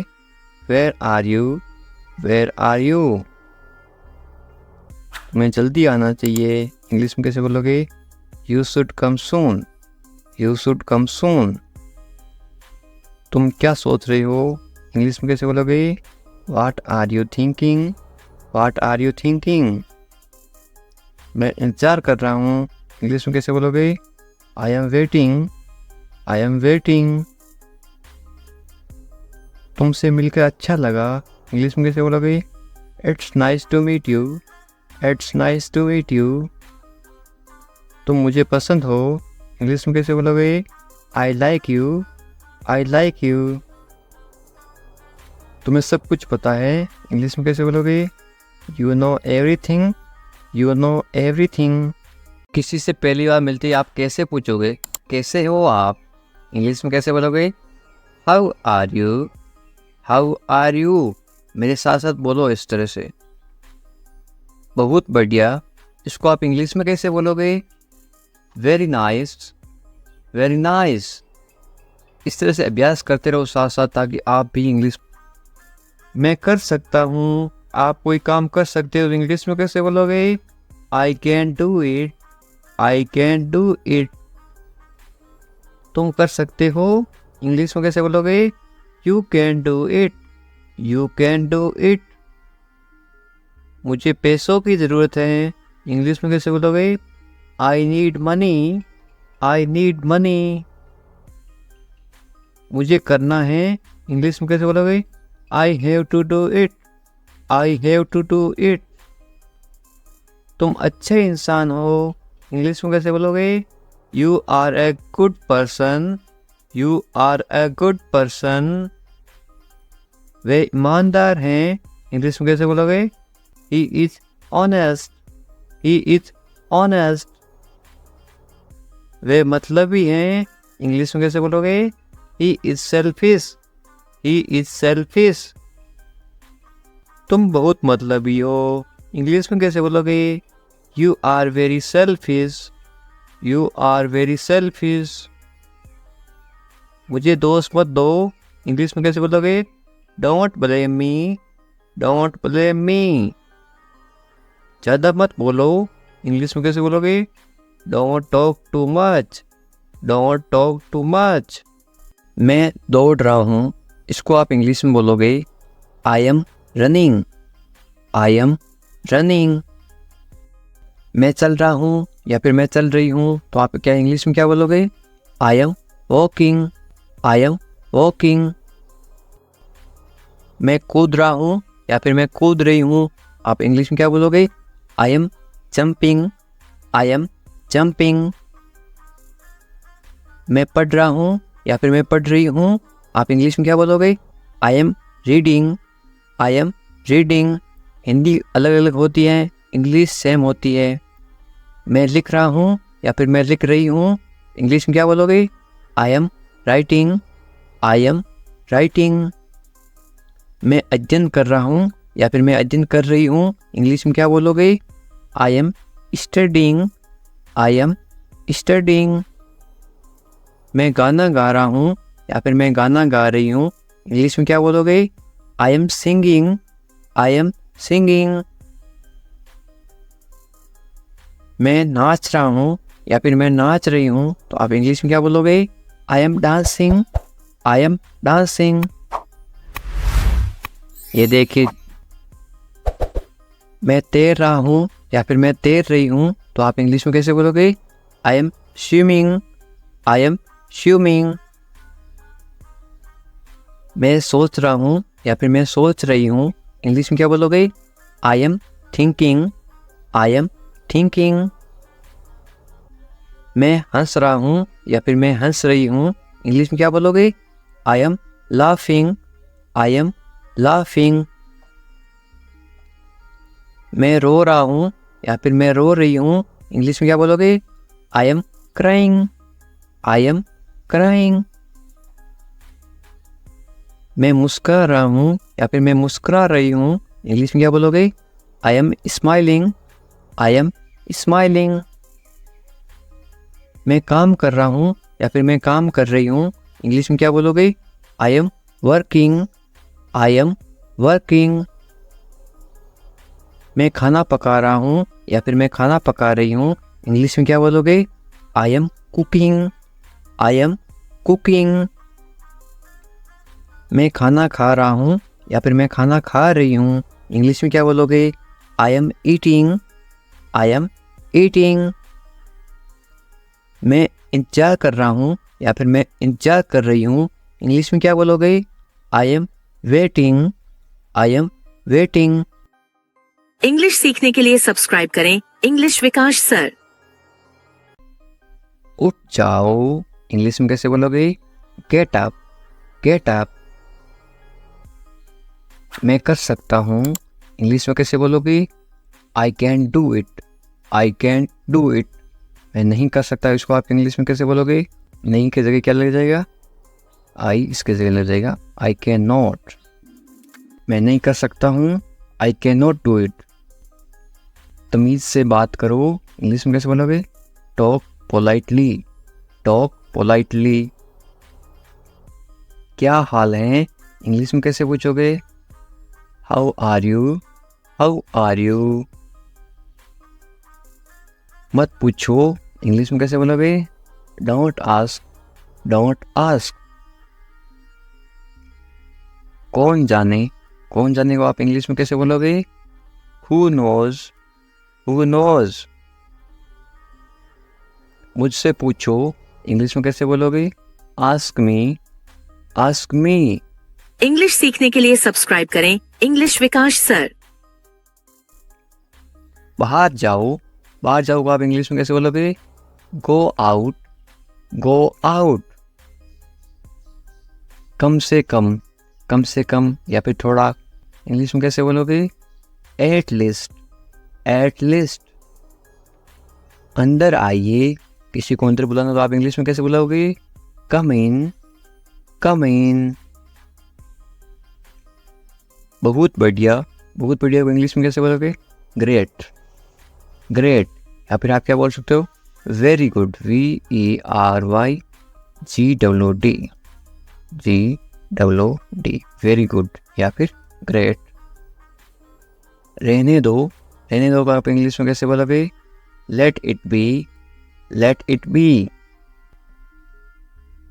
Where are you, where are you. तुम्हें जल्दी आना चाहिए, इंग्लिश में कैसे बोलोगे? You should come soon, you should come soon. तुम क्या सोच रहे हो, इंग्लिश में कैसे बोलोगे? What are you thinking, what are you thinking. मैं इंतज़ार कर रहा हूँ, इंग्लिश में कैसे बोलोगे? I am waiting, I am waiting. तुमसे मिलकर अच्छा लगा, इंग्लिश में कैसे बोलोगे? It's nice to meet you, it's nice to meet you. तुम मुझे पसंद हो, इंग्लिश में कैसे बोलोगे? I like you, I like you. तुम्हें सब कुछ पता है, इंग्लिश में कैसे बोलोगे? You know everything, you know everything. किसी से पहली बार मिलते ही आप कैसे पूछोगे? कैसे हो आप, इंग्लिश में कैसे बोलोगे? How are you, how are you. मेरे साथ साथ बोलो इस तरह से। बहुत बढ़िया। इसको आप इंग्लिश में कैसे बोलोगे? Very nice, very nice. इस तरह से अभ्यास करते रहो साथ साथ, ताकि आप भी इंग्लिश। मैं कर सकता हूँ, आप कोई काम कर सकते हो, इंग्लिश में कैसे बोलोगे? I can do it, I can do it. तुम कर सकते हो, इंग्लिश में कैसे बोलोगे? You can do it, you can do it. मुझे पैसों की ज़रूरत है, इंग्लिश में कैसे बोलोगे? I need money, I need money. मुझे करना है, इंग्लिश में कैसे बोलोगे? I have to do it, I have to do it. तुम अच्छे इंसान हो, इंग्लिश में कैसे बोलोगे? You are a good person, you are a good person. वे ईमानदार हैं, इंग्लिश में कैसे बोलोगे? He is honest, he is honest. वे मतलबी हैं, इंग्लिश में कैसे बोलोगे? He is selfish, he is selfish. तुम बहुत मतलबी हो, इंग्लिश में कैसे बोलोगे? You are very selfish, you are very selfish. मुझे दोस्त मत दो, इंग्लिश में कैसे बोलोगे? Don't blame me, don't blame me. ज़्यादा मत बोलो, इंग्लिश में कैसे बोलोगे? Don't talk too much, don't talk too much. मैं दौड़ रहा हूँ, इसको आप इंग्लिश में बोलोगे? I am running, I am running. मैं चल रहा हूँ या फिर मैं चल रही हूँ, तो आप क्या इंग्लिश में क्या बोलोगे? I am walking, I am walking. मैं कूद रहा हूँ या फिर मैं कूद रही हूँ, आप इंग्लिश में क्या बोलोगे? I M jumping, I am jumping. मैं पढ़ रहा हूँ या फिर मैं पढ़ रही हूँ, आप इंग्लिश में क्या बोलोगे? I am reading, I am reading. Hindi अलग अलग होती है, इंग्लिश सेम होती है। मैं लिख रहा हूँ या फिर मैं लिख रही हूँ, इंग्लिश में क्या बोलोगे? I am writing, I am writing. मैं अध्ययन कर रहा हूँ या फिर मैं अध्ययन कर रही हूँ, इंग्लिश में क्या बोलोगे? I M studying, I am studying. मैं गाना गा रहा हूँ या फिर मैं गाना गा रही हूँ, इंग्लिश में क्या बोलोगे? I am singing, I am singing. मैं नाच रहा हूँ या फिर मैं नाच रही हूँ, तो आप इंग्लिश में क्या बोलोगे? I M dancing, I am dancing. ये देखिए, मैं तैर रहा हूँ या फिर मैं तैर रही हूँ, तो आप इंग्लिश में कैसे बोलोगे? I M swimming, I am swimming. मैं सोच रहा हूँ या फिर मैं सोच रही हूँ, इंग्लिश में क्या बोलोगे? I am thinking, I am thinking. मैं हंस रहा हूँ या फिर मैं हंस रही हूँ, इंग्लिश में क्या बोलोगे? I am laughing, I am laughing. मैं रो रहा हूँ या फिर मैं रो रही हूँ, इंग्लिश में क्या बोलोगे? I am crying, I am crying. मैं मुस्कुरा रहा हूँ या फिर मैं मुस्कुरा रही हूँ, इंग्लिश में क्या बोलोगे? I am smiling, I am smiling. मैं काम कर रहा हूँ या फिर मैं काम कर रही हूँ, इंग्लिश में क्या बोलोगे? I am working, I am working. मैं खाना पका रहा हूँ या फिर मैं खाना पका रही हूँ, इंग्लिश में क्या बोलोगे? I am cooking, I am cooking. मैं खाना खा रहा हूँ या फिर मैं खाना खा रही हूँ, इंग्लिश में क्या बोलोगे? I am eating, I am eating. मैं इंतजार कर रहा हूँ या फिर मैं इंतजार कर रही हूँ, इंग्लिश में क्या बोलोगे? I am waiting, I am waiting. English सीखने के लिए सब्सक्राइब करें इंग्लिश विकास सर। उठ जाओ, इंग्लिश में कैसे बोलोगे? Get up, get up. मैं कर सकता हूँ, इंग्लिश में कैसे बोलोगे? I can do it, I can do it. मैं नहीं कर सकता, इसको आप इंग्लिश में कैसे बोलोगे? नहीं की जगह क्या लग जाएगा? आई इसके जगह लग जाएगा आई कैन नॉट। मैं नहीं कर सकता हूँ, I can not do it. तमीज़ से बात करो, इंग्लिश में कैसे बोलोगे? Talk politely, talk politely. क्या हाल है, इंग्लिश में कैसे पूछोगे? How are you, how are you. मत पूछो, इंग्लिश में कैसे बोलोगे? Don't ask, don't ask. कौन जाने, कौन जाने को आप इंग्लिश में कैसे बोलोगे? Who knows, Who knows? मुझसे पूछो, इंग्लिश में कैसे बोलोगे? Ask me, ask me. English सीखने के लिए सब्सक्राइब करें इंग्लिश विकास सर। बाहर जाओ को आप इंग्लिश में कैसे बोलोगे? Go out, go out. कम से कम या फिर थोड़ा, इंग्लिश में कैसे बोलोगे? At least. अंदर आइए, किसी को अंदर बुलाना तो आप इंग्लिश में कैसे बुलाओगे? Come in. बहुत बढ़िया को इंग्लिश में कैसे बोलोगे? Great. या फिर आप क्या बोल सकते हो? Very good, VERYGWD, very good या फिर ग्रेट। रहने दो को आप इंग्लिश में कैसे बोलोगे? Let it be.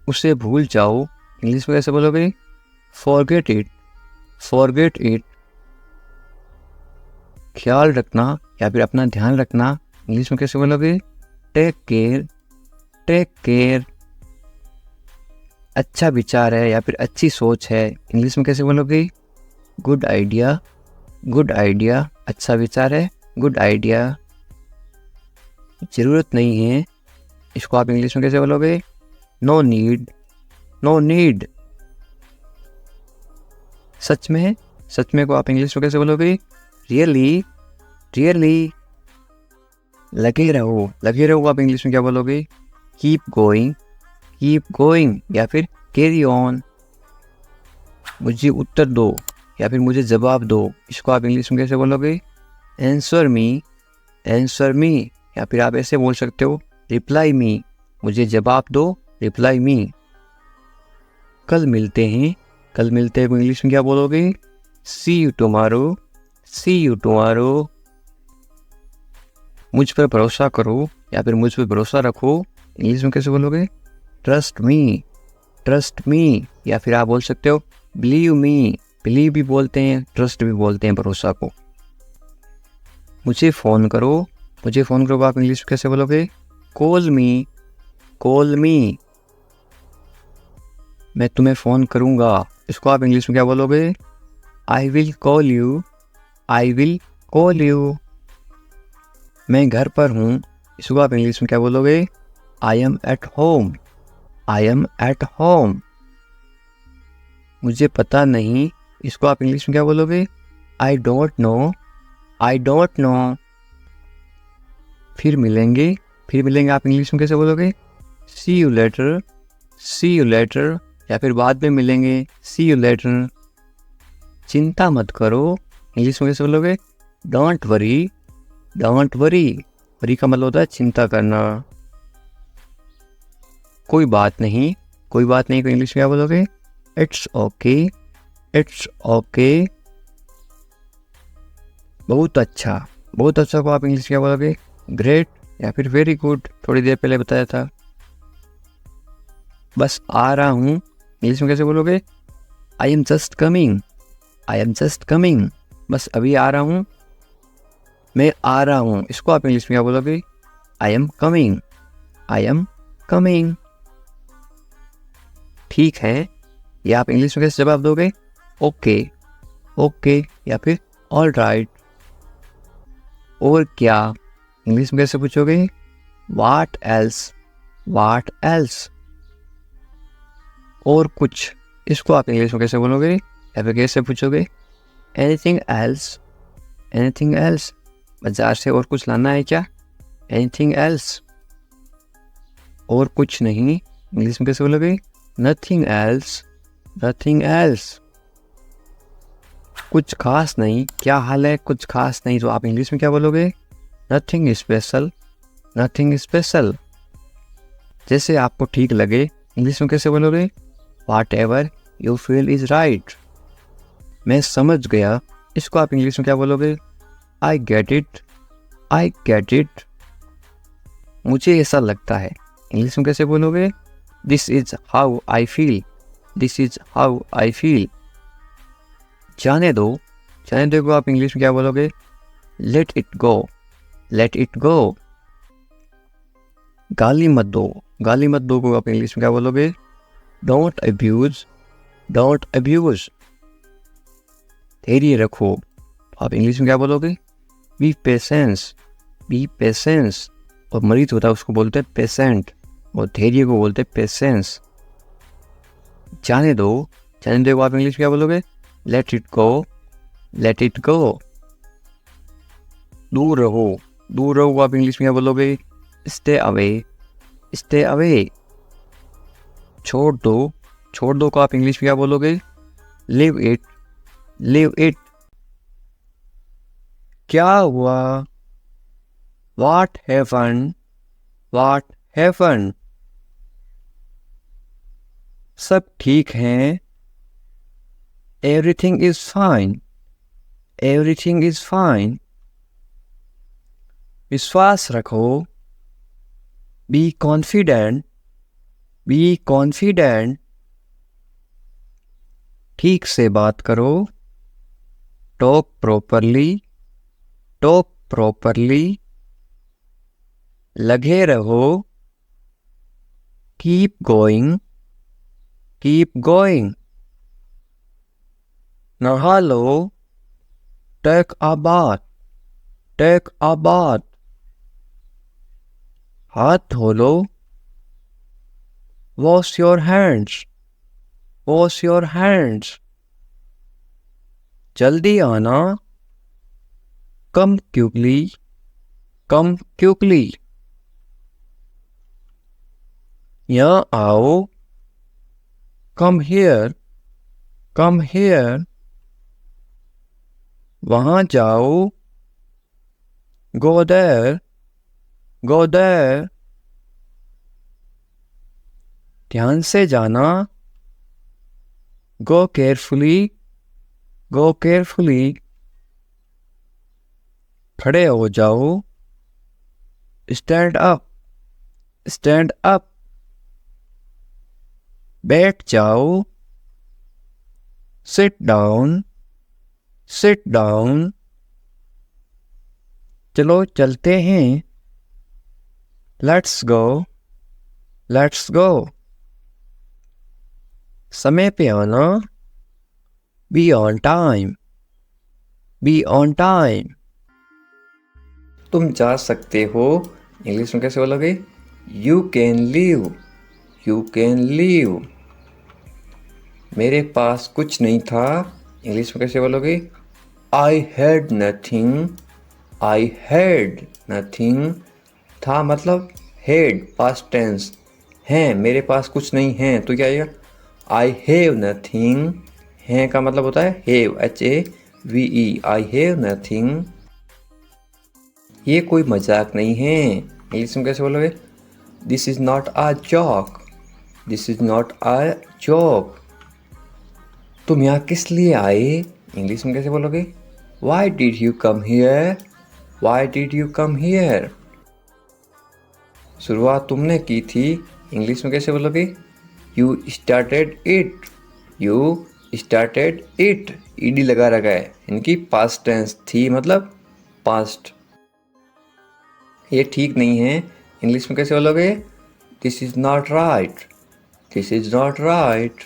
उसे भूल जाओ, इंग्लिश में कैसे बोलोगे? Forget it. ख्याल रखना या फिर अपना ध्यान रखना, इंग्लिश में कैसे बोलोगे? Take care. अच्छा विचार है या फिर अच्छी सोच है, इंग्लिश में कैसे बोलोगे? Good idea. अच्छा विचार है, good idea. ज़रूरत नहीं है, इसको आप इंग्लिश में कैसे बोलोगे? No need. सच में को आप इंग्लिश में कैसे बोलोगे? Really. लगे रहो को आप इंग्लिश में क्या बोलोगे? Keep going या फिर carry on. मुझे उत्तर दो या फिर मुझे जवाब दो, इसको आप इंग्लिश में कैसे बोलोगे? Answer me या फिर आप ऐसे बोल सकते हो reply me, मुझे जवाब दो, reply me. कल मिलते हैं को इंग्लिश में क्या बोलोगे? See you tomorrow. मुझ पर भरोसा करो या फिर मुझ पर भरोसा रखो, इंग्लिश में कैसे बोलोगे? Trust me या फिर आप बोल सकते हो believe भी बोलते हैं, ट्रस्ट भी बोलते हैं भरोसा को। मुझे फ़ोन करो आप इंग्लिश में कैसे बोलोगे? Call me. मैं तुम्हें फ़ोन करूँगा, इसको आप इंग्लिश में क्या बोलोगे? I will call you. मैं घर पर हूँ, इसको आप इंग्लिश में क्या बोलोगे? I am at home. मुझे पता नहीं, इसको आप इंग्लिश में क्या बोलोगे? I don't know. फिर मिलेंगे आप इंग्लिश में कैसे बोलोगे? See you later या फिर बाद में मिलेंगे, see you later. चिंता मत करो, इंग्लिश में कैसे बोलोगे? Don't worry. वरी का मतलब होता है चिंता करना। कोई बात नहीं को इंग्लिश में क्या बोलोगे? It's okay. बहुत अच्छा को आप इंग्लिश में क्या बोलोगे? Great या फिर very good, थोड़ी देर पहले बताया था। बस आ रहा हूँ, इंग्लिश में कैसे बोलोगे? I am just coming. बस अभी आ रहा हूँ, मैं आ रहा हूँ, इसको आप इंग्लिश में क्या बोलोगे? I am coming. ठीक है, या आप इंग्लिश में कैसे जवाब दोगे? ओके या फिर ऑल राइट। और क्या, इंग्लिश में कैसे पूछोगे? What else. और कुछ, इसको आप इंग्लिश में कैसे बोलोगे या फिर कैसे पूछोगे? Anything else. बाजार से और कुछ लाना है क्या? Anything else. और कुछ नहीं, इंग्लिश में कैसे बोलोगे? Nothing else. कुछ खास नहीं, क्या हाल है? कुछ खास नहीं, तो आप इंग्लिश में क्या बोलोगे? Nothing special. जैसे आपको ठीक लगे, इंग्लिश में कैसे बोलोगे? Whatever you feel is right. मैं समझ गया, इसको आप इंग्लिश में क्या बोलोगे? I get it. मुझे ऐसा लगता है, इंग्लिश में कैसे बोलोगे? This is how I feel. जाने दो को आप इंग्लिश में क्या बोलोगे? Let it go. Let it go. गाली मत दो, गाली मत दो को आप इंग्लिश में क्या बोलोगे? Don't abuse, don't abuse. धैर्य रखो, आप इंग्लिश में क्या बोलोगे? B patience, B patience. और मरीज होता है उसको बोलते हैं पेशेंट, और धैर्य को बोलते हैं पेशेंस। जाने दो, जाने दो को आप इंग्लिश में क्या बोलोगे? Let it go, let it go. दूर रहो, दूर रहो को आप इंग्लिश में क्या बोलोगे? Stay away, stay away. छोड़ दो, छोड़ दो को आप इंग्लिश में क्या बोलोगे? Live it, live it. क्या हुआ? What happened? What happened? सब ठीक हैं। Everything is fine. Everything is fine. विश्वास रखो। Be confident. Be confident. ठीक से बात करो। Talk properly. Talk properly. लगे रहो। Keep going, keep going. नहा लो। Take a bath, take a bath. हाथ धो लो। Wash your hands, wash your hands. जल्दी आना। Come quickly, come quickly. यहाँ आओ। Come here, come here. वहाँ जाओ। Go there, go there. ध्यान से जाना। Go carefully, go carefully. खड़े हो जाओ। Stand up, stand up. बैठ जाओ। Sit down, sit down. चलो चलते हैं। Let's go, let's go. समय पे आना। Be on time, be on time. तुम जा सकते हो, इंग्लिश में कैसे बोलोगे? You can leave, you can leave. मेरे पास कुछ नहीं था, इंग्लिश में कैसे बोलोगे? I had nothing, I had nothing. था मतलब had, past tense. हैं, मेरे पास कुछ नहीं है, तो क्या आएगा? I have nothing. हैं का मतलब होता है have, H-A-V-E. I have nothing. ये कोई मजाक नहीं है, इंग्लिश में कैसे बोलोगे? This is not a joke, this is not a joke. तुम यहाँ किस लिए आए, इंग्लिश में कैसे बोलोगे? Why did you come here? Why did you come here? शुरुआत तुमने की थी, इंग्लिश में कैसे बोलोगे? You started it, you started it. ed लगा रखा है, इनकी past tense थी मतलब past. ये ठीक नहीं है, इंग्लिश में कैसे बोलोगे? This is not right, this is not right.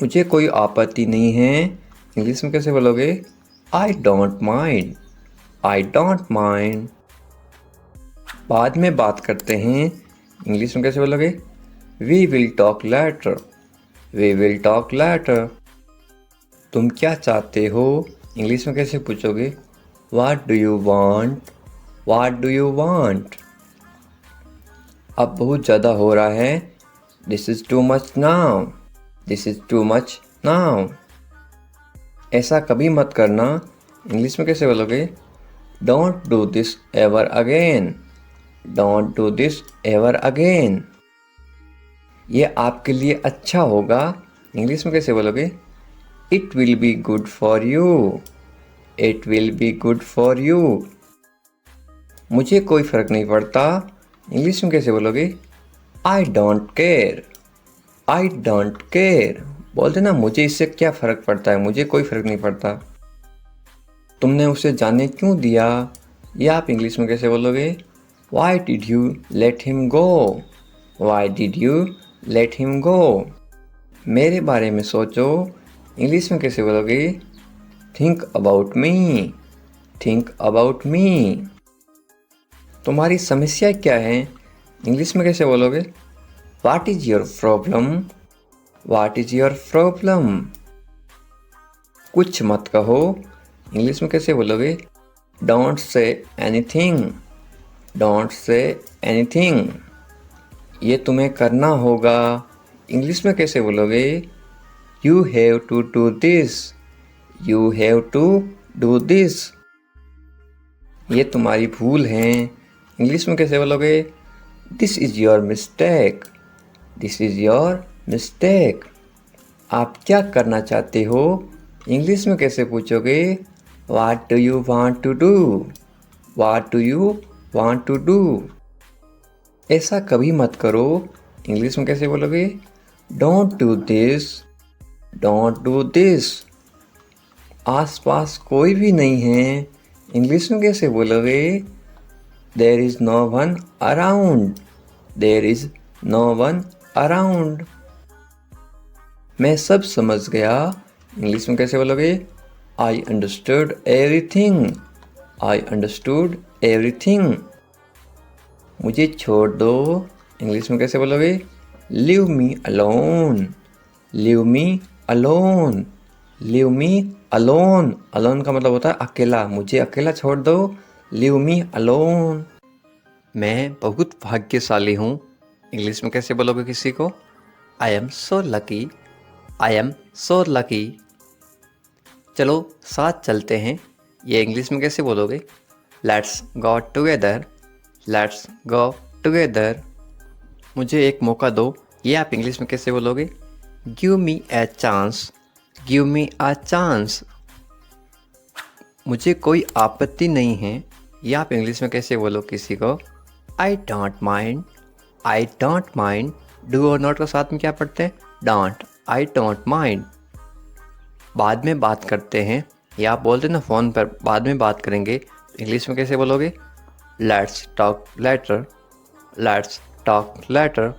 मुझे कोई आपत्ति नहीं है, इंग्लिश में कैसे बोलोगे? I don't mind, I don't mind. बाद में बात करते हैं, इंग्लिश में कैसे बोलोगे? We will talk later, we will talk later. तुम क्या चाहते हो, इंग्लिश में कैसे पूछोगे? What do you want, what do you want? अब बहुत ज़्यादा हो रहा है, This is too much now, this is too much now. ऐसा कभी मत करना, इंग्लिश में कैसे बोलोगे? Don't do this ever again, don't do this ever again. ये आपके लिए अच्छा होगा, इंग्लिश में कैसे बोलोगे? It will be good for you, it will be good for you. मुझे कोई फ़र्क नहीं पड़ता, इंग्लिश में कैसे बोलोगे? I don't care, I don't care. बोलते ना, मुझे इससे क्या फ़र्क पड़ता है, मुझे कोई फ़र्क नहीं पड़ता. तुमने उसे जाने क्यों दिया, ये आप इंग्लिश में कैसे बोलोगे? Why did you let him go? Why did you let him go? मेरे बारे में सोचो, इंग्लिश में कैसे बोलोगे? Think about me. Think about me. तुम्हारी समस्या क्या है? इंग्लिश में कैसे बोलोगे? What is your problem? What is your problem? कुछ मत कहो, इंग्लिश में कैसे बोलोगे? Don't say anything. Don't say anything. ये तुम्हें करना होगा, इंग्लिश में कैसे बोलोगे? You have to do this. You have to do this. ये तुम्हारी भूल है, इंग्लिश में कैसे बोलोगे? This is your mistake. This is your mistake. आप क्या करना चाहते हो, इंग्लिश में कैसे पूछोगे? What do you want to do? What do you want to do? ऐसा कभी मत करो, इंग्लिश में कैसे बोलोगे? Don't do this. Don't do this. आसपास कोई भी नहीं है, इंग्लिश में कैसे बोलोगे? There is no one around. There is no one around. मैं सब समझ गया, इंग्लिश में कैसे बोलोगे? I understood everything. I understood everything. मुझे छोड़ दो, इंग्लिश में कैसे बोलोगे? Leave me alone. Leave me alone. Leave me alone. Alone का मतलब होता है अकेला, मुझे अकेला छोड़ दो. Leave me alone. मैं बहुत भाग्यशाली हूँ, इंग्लिश में कैसे बोलोगे किसी को? I am so lucky. I am so lucky. चलो साथ चलते हैं, ये इंग्लिश में कैसे बोलोगे? Let's go together. Let's go together. मुझे एक मौका दो, ये आप इंग्लिश में कैसे बोलोगे? Give me a chance. Give me a chance. मुझे कोई आपत्ति नहीं है, ये आप इंग्लिश में कैसे बोलो किसी को? I don't mind. I don't mind. Do और नॉट का साथ में क्या पढ़ते हैं? डोंट. I don't mind. बाद में बात करते हैं, या आप बोलते ना फ़ोन पर बाद में बात करेंगे, तो इंग्लिश में कैसे बोलोगे? Let's talk later. Let's talk later.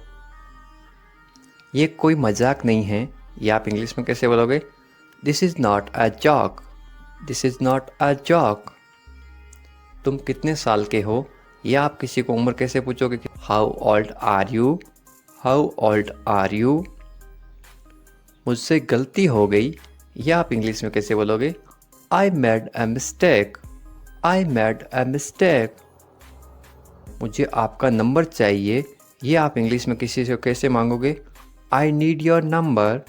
ये कोई मजाक नहीं है, ये आप इंग्लिश में कैसे बोलोगे? This is not a joke. This is not a joke. तुम कितने साल के हो, या आप किसी को उम्र कैसे पूछोगे? How old are you. How old are you. मुझसे गलती हो गई, या आप इंग्लिश में कैसे बोलोगे? I made a mistake. I made a mistake. मुझे आपका नंबर चाहिए, ये आप इंग्लिश में किसी से कैसे मांगोगे? I need your number.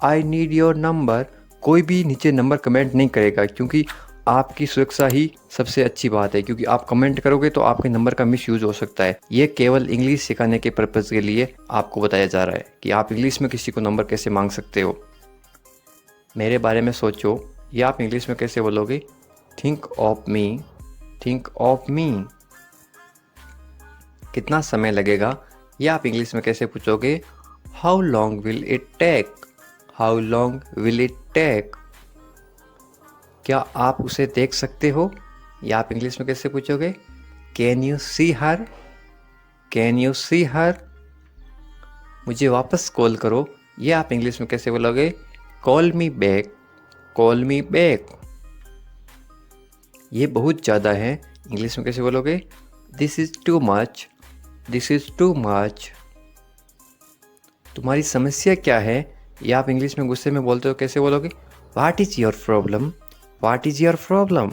I need your number. कोई भी नीचे नंबर कमेंट नहीं करेगा, क्योंकि आपकी सुरक्षा ही सबसे अच्छी बात है, क्योंकि आप कमेंट करोगे तो आपके नंबर का मिस यूज़ हो सकता है. ये केवल इंग्लिश सिखाने के पर्पज़ के लिए आपको बताया जा रहा है कि आप इंग्लिश में किसी को नंबर कैसे मांग सकते हो. मेरे बारे में सोचो, ये आप इंग्लिश में कैसे बोलोगे? Think of me. Think of me. कितना समय लगेगा, ये आप इंग्लिश में कैसे पूछोगे? How long will it take. How long will it take. क्या आप उसे देख सकते हो, या आप इंग्लिश में कैसे पूछोगे? Can you see her. Can you see her. मुझे वापस कॉल करो, ये आप इंग्लिश में कैसे बोलोगे? Call me back. Call me back. ये बहुत ज़्यादा है, इंग्लिश में कैसे बोलोगे? This is too much. This is too much. तुम्हारी समस्या क्या है, या आप इंग्लिश में गुस्से में बोलते हो कैसे बोलोगे? What is your problem. What is your problem.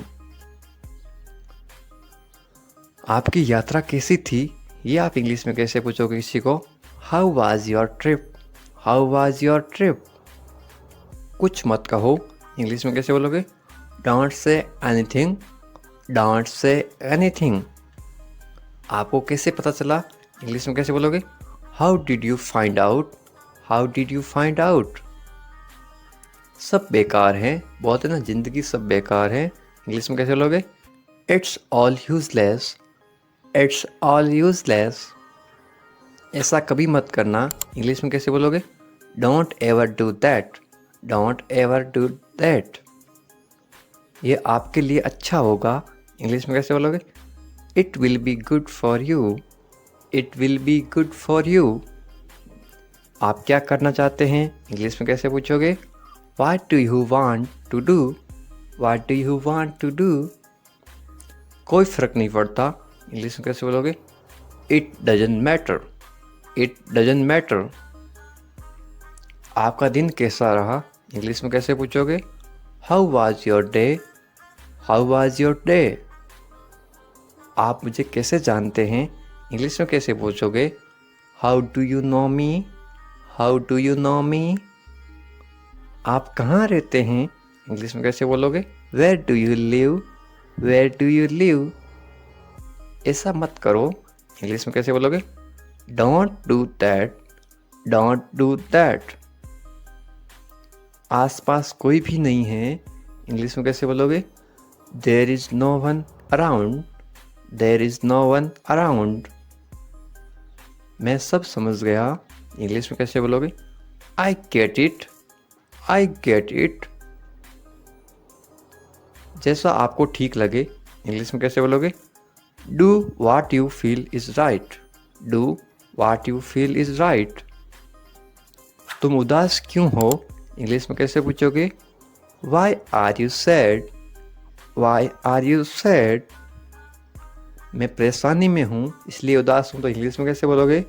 आपकी यात्रा कैसी थी, ये आप इंग्लिश में कैसे पूछोगे किसी को? How was your trip. How was your trip. कुछ मत कहो, इंग्लिश में कैसे बोलोगे? Don't say anything. Don't say anything. आपको कैसे पता चला, इंग्लिश में कैसे बोलोगे? How did you find out. How did you find out. सब बेकार हैं, बोलते ना ज़िंदगी सब बेकार है, इंग्लिश में कैसे बोलोगे? It's all useless. It's all useless. ऐसा कभी मत करना, इंग्लिश में कैसे बोलोगे? Don't ever do that. Don't ever do that. ये आपके लिए अच्छा होगा, इंग्लिश में कैसे बोलोगे? It will be good for you, it will be good for you. आप क्या करना चाहते हैं? इंग्लिश में कैसे पूछोगे? What do you want to do, what do you want to do. कोई फ़र्क नहीं पड़ता, इंग्लिश में कैसे बोलोगे? It doesn't matter, it doesn't matter. आपका दिन कैसा रहा? इंग्लिश में कैसे पूछोगे? How was your day, how was your day. आप मुझे कैसे जानते हैं? इंग्लिश में कैसे पूछोगे? How do you know me, how do you know me. आप कहाँ रहते हैं? इंग्लिश में कैसे बोलोगे? Where do you live, where do you live. ऐसा मत करो, इंग्लिश में कैसे बोलोगे? Don't do that, don't do that. आसपास कोई भी नहीं है, इंग्लिश में कैसे बोलोगे? There is no one around, there is no one around. मैं सब समझ गया, इंग्लिश में कैसे बोलोगे? I get it, I get it. जैसा आपको ठीक लगे, इंग्लिश में कैसे बोलोगे? Do what you feel is right, do what you feel is right. तुम उदास क्यों हो? इंग्लिश में कैसे पूछोगे? Why are you sad, why are you sad. मैं परेशानी में हूँ इसलिए उदास हूँ, तो इंग्लिश में कैसे बोलोगे?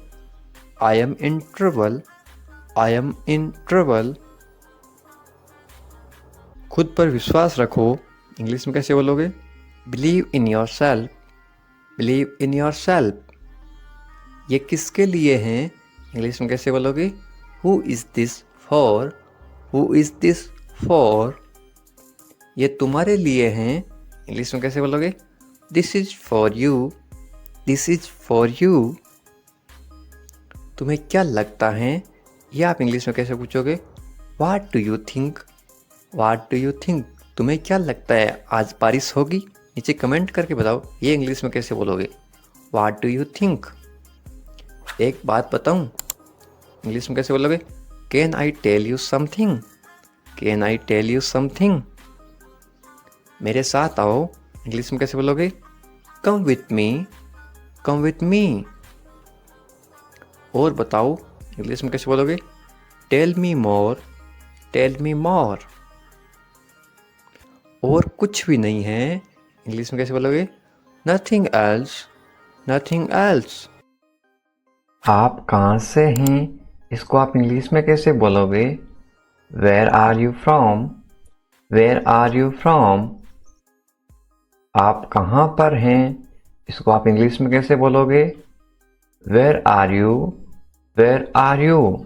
I M in trouble, I am in trouble. खुद पर विश्वास रखो, इंग्लिश में कैसे बोलोगे? Believe in your self, believe in your self. ये किसके लिए हैं? इंग्लिश में कैसे बोलोगे? Who is this for, who is this for. ये तुम्हारे लिए हैं, इंग्लिश में कैसे बोलोगे? This is for you, this is for you. तुम्हें क्या लगता है? ये आप इंग्लिश में कैसे पूछोगे? वाट do you think, watt do you think. तुम्हें क्या लगता है आज बारिश होगी? नीचे कमेंट करके बताओ, ये इंग्लिश में कैसे बोलोगे? What do you think. एक बात बताऊं, इंग्लिश में कैसे बोलोगे? Can I tell you something, can I tell you something. मेरे साथ आओ, इंग्लिश में कैसे बोलोगे? Come with me, come with me. और बताओ, इंग्लिश में कैसे बोलोगे? Tell me more, tell me more. और कुछ भी नहीं है, इंग्लिश में कैसे बोलोगे? Nothing else, nothing else. आप कहाँ से हैं? इसको आप इंग्लिश में कैसे बोलोगे? Where are you from, where are you from. आप कहाँ पर हैं? इसको आप इंग्लिश में कैसे बोलोगे? Where are you, where are you.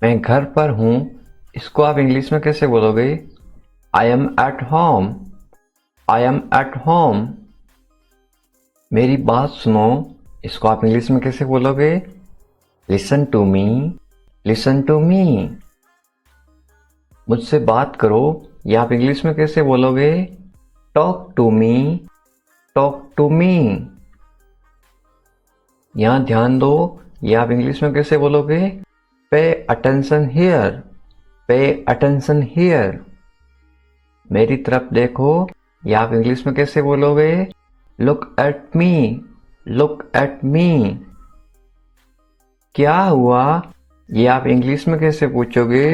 मैं घर पर हूँ, इसको आप इंग्लिश में कैसे बोलोगे? I am at home, I am at home. मेरी बात सुनो, इसको आप इंग्लिश में कैसे बोलोगे? Listen to me, listen to me. मुझसे बात करो, ये आप इंग्लिश में कैसे बोलोगे? Talk to me, talk to me. यहाँ ध्यान दो, ये आप इंग्लिश में कैसे बोलोगे? Pay attention here, pay attention here. मेरी तरफ देखो, ये आप इंग्लिश में कैसे बोलोगे? Look at me, look at मी। क्या हुआ? ये आप इंग्लिश में कैसे पूछोगे?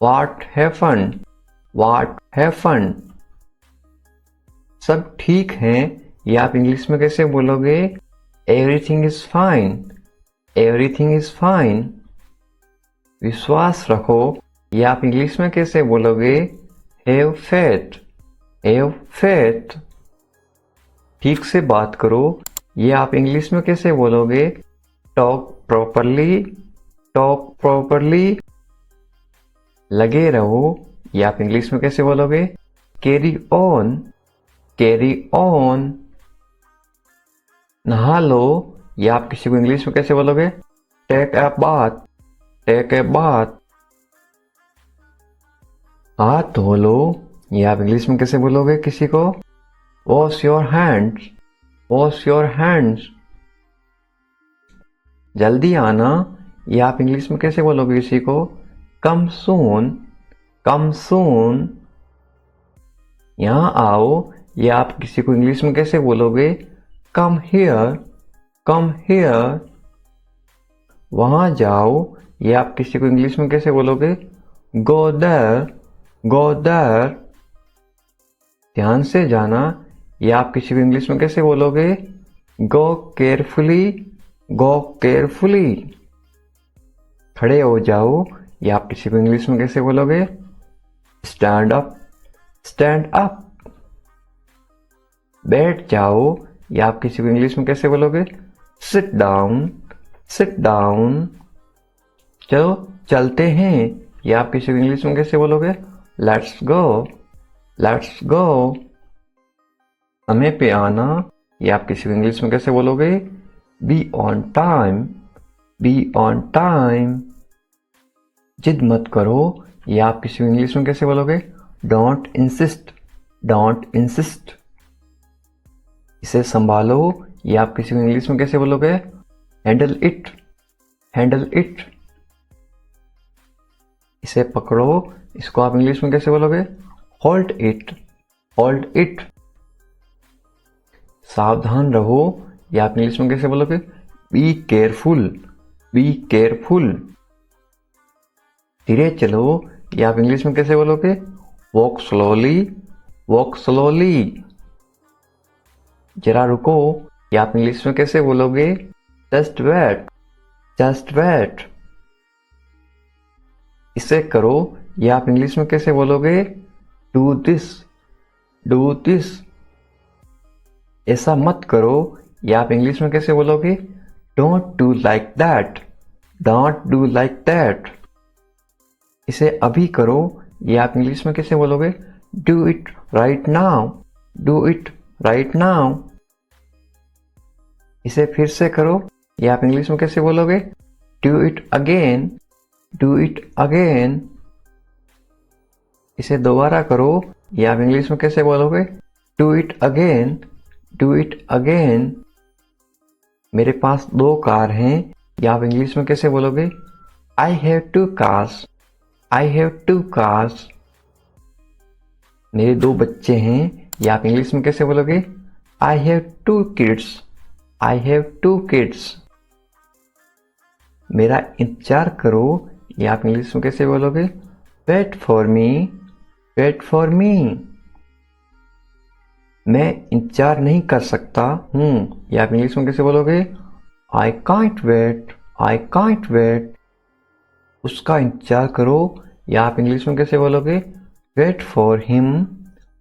What happened, what happened. सब ठीक है, ये आप इंग्लिश में कैसे बोलोगे? Everything is fine, everything is fine. विश्वास रखो, ये आप इंग्लिश में कैसे बोलोगे? Have faith, have faith. ठीक से बात करो, ये आप इंग्लिश में कैसे बोलोगे? Talk properly, talk properly. लगे रहो, ये आप इंग्लिश में कैसे बोलोगे? Carry on, carry on. नहा लो, ये आप किसी को इंग्लिश में कैसे बोलोगे? Take a bath, take a bath. हाथ धो लो, ये आप इंग्लिश में कैसे बोलोगे किसी को? Wash your hands, wash your hands. जल्दी आना, ये आप इंग्लिश में कैसे बोलोगे किसी को? कम सून, कम सून। यहाँ आओ, या आप किसी को इंग्लिश में कैसे बोलोगे? Come here, come here. वहाँ जाओ, या आप किसी को इंग्लिश में कैसे बोलोगे? Go there, go there. ध्यान से जाना, या आप किसी को इंग्लिश में कैसे बोलोगे? गो केयरफुली, गो केयरफुली। खड़े हो जाओ, या आप किसी को इंग्लिश में कैसे बोलोगे? Stand up, stand up. बैठ जाओ, या आप किसी को इंग्लिश में कैसे बोलोगे? Sit down, sit down. चलो चलते हैं, या आप किसी को इंग्लिश में कैसे बोलोगे? Let's go, let's go. समय पे आना, या आप किसी को इंग्लिश में कैसे बोलोगे? Be on time, be on time. जिद मत करो, या आप किसी को इंग्लिश में कैसे बोलोगे? Don't insist, don't insist. इसे संभालो, या आप किसी को इंग्लिश में कैसे बोलोगे? Handle it, handle it. इसे पकड़ो, इसको आप इंग्लिश में कैसे बोलोगे? Hold it, hold it. सावधान रहो, या आप इंग्लिश में कैसे बोलोगे? Be careful, be careful. धीरे चलो, या आप इंग्लिश में कैसे बोलोगे? Walk slowly, walk slowly. जरा रुको, या आप इंग्लिश में कैसे बोलोगे? Just wait, just wait. इसे करो, या आप इंग्लिश में कैसे बोलोगे? Do this, do this. ऐसा मत करो, या आप इंग्लिश में कैसे बोलोगे? Don't do like that, don't do like that. इसे अभी करो, या आप इंग्लिश में कैसे बोलोगे? Do it right now, do it right now. इसे फिर से करो, या आप इंग्लिश में कैसे बोलोगे? Do it again, do it again. इसे दोबारा करो, या आप इंग्लिश में कैसे बोलोगे? Do it again, do it again. मेरे पास 2 कार हैं, या आप इंग्लिश में कैसे बोलोगे? I have 2 cars, I have 2 cars. मेरे 2 बच्चे हैं, या आप इंग्लिश में कैसे बोलोगे? I have 2 kids, I have 2 kids. मेरा इंतजार करो, या आप इंग्लिश में कैसे बोलोगे? Wait for me, wait for me. मैं इंतजार नहीं कर सकता हूँ, या आप इंग्लिश में कैसे बोलोगे? I can't wait, I can't wait. उसका इंतजार करो, या आप इंग्लिश में कैसे बोलोगे? Wait for him,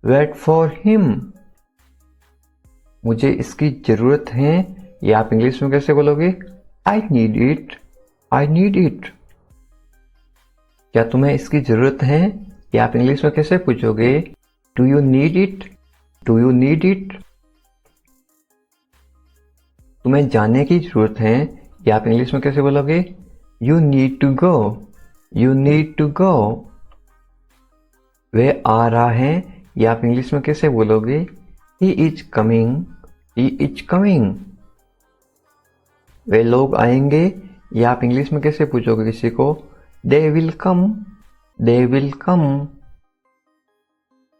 wait for him. मुझे इसकी जरूरत है, या आप इंग्लिश में कैसे बोलोगे? I need it, I need it. क्या तुम्हें इसकी जरूरत है, या आप इंग्लिश में कैसे पूछोगे? Do you need it, do you need it. तुम्हें जाने की जरूरत है, या आप इंग्लिश में कैसे बोलोगे? You need to go, you need to go. वह आ रहा है, या आप इंग्लिश में कैसे बोलोगे? He is coming, he is coming. वे लोग आएंगे, या आप इंग्लिश में कैसे पूछोगे किसी को? They will come, they will come.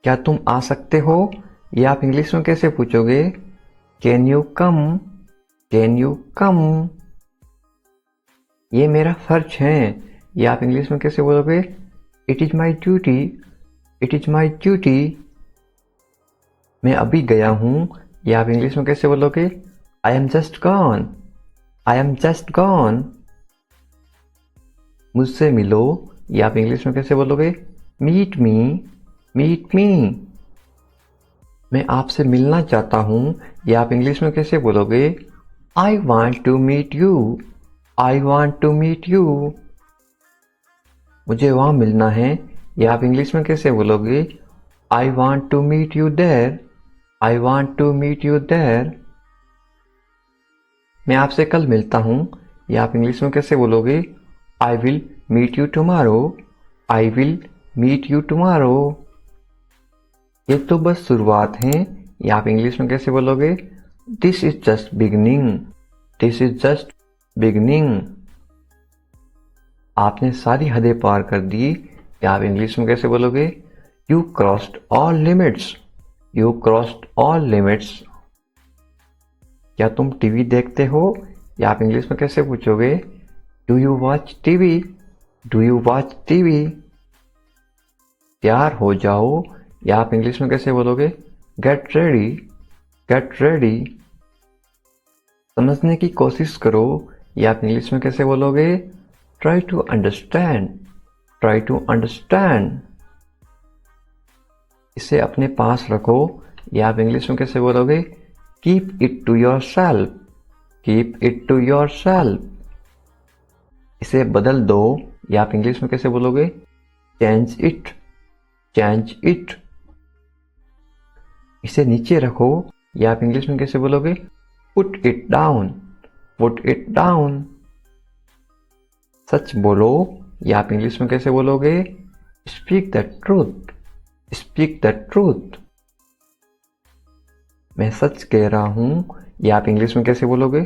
क्या तुम आ सकते हो, या आप इंग्लिश में कैसे पूछोगे? Can you come, can you कम। ये मेरा फर्ज है, या आप इंग्लिश में कैसे बोलोगे? It is my duty, it is my duty. मैं अभी गया हूं, या आप इंग्लिश में कैसे बोलोगे? I am just gone, I am just gone. मुझसे मिलो, या आप इंग्लिश में कैसे बोलोगे? Meet me, meet me. मैं आपसे मिलना चाहता हूं, या आप इंग्लिश में कैसे बोलोगे? I want to meet you, I want to meet you. मुझे वहां मिलना है, या आप इंग्लिश में कैसे बोलोगे? I want to meet you there, I want to meet you there. मैं आपसे कल मिलता हूं, या आप इंग्लिश में कैसे बोलोगे? I will meet you tomorrow, I will meet you tomorrow. ये तो बस शुरुआत है, या आप इंग्लिश में कैसे बोलोगे? This is just beginning, this is just beginning. आपने सारी हदें पार कर दी, या आप इंग्लिश में कैसे बोलोगे? You crossed all limits, you crossed all limits. क्या तुम टीवी देखते हो, या आप इंग्लिश में कैसे पूछोगे? Do you watch TV? Do you watch TV? तैयार हो जाओ, या आप इंग्लिश में कैसे बोलोगे? Get ready, get ready. समझने की कोशिश करो, या आप इंग्लिश में कैसे बोलोगे? Try to understand, try to understand. इसे अपने पास रखो, या आप इंग्लिश में कैसे बोलोगे? Keep it to yourself, keep it to yourself. इसे बदल दो, या आप इंग्लिश में कैसे बोलोगे? Change it, change it. इसे नीचे रखो, या आप इंग्लिश में कैसे बोलोगे? Put it down, put it down. सच बोलो, या आप इंग्लिश में कैसे बोलोगे? Speak the truth, speak the truth. मैं सच कह रहा हूं, या आप इंग्लिश में कैसे बोलोगे?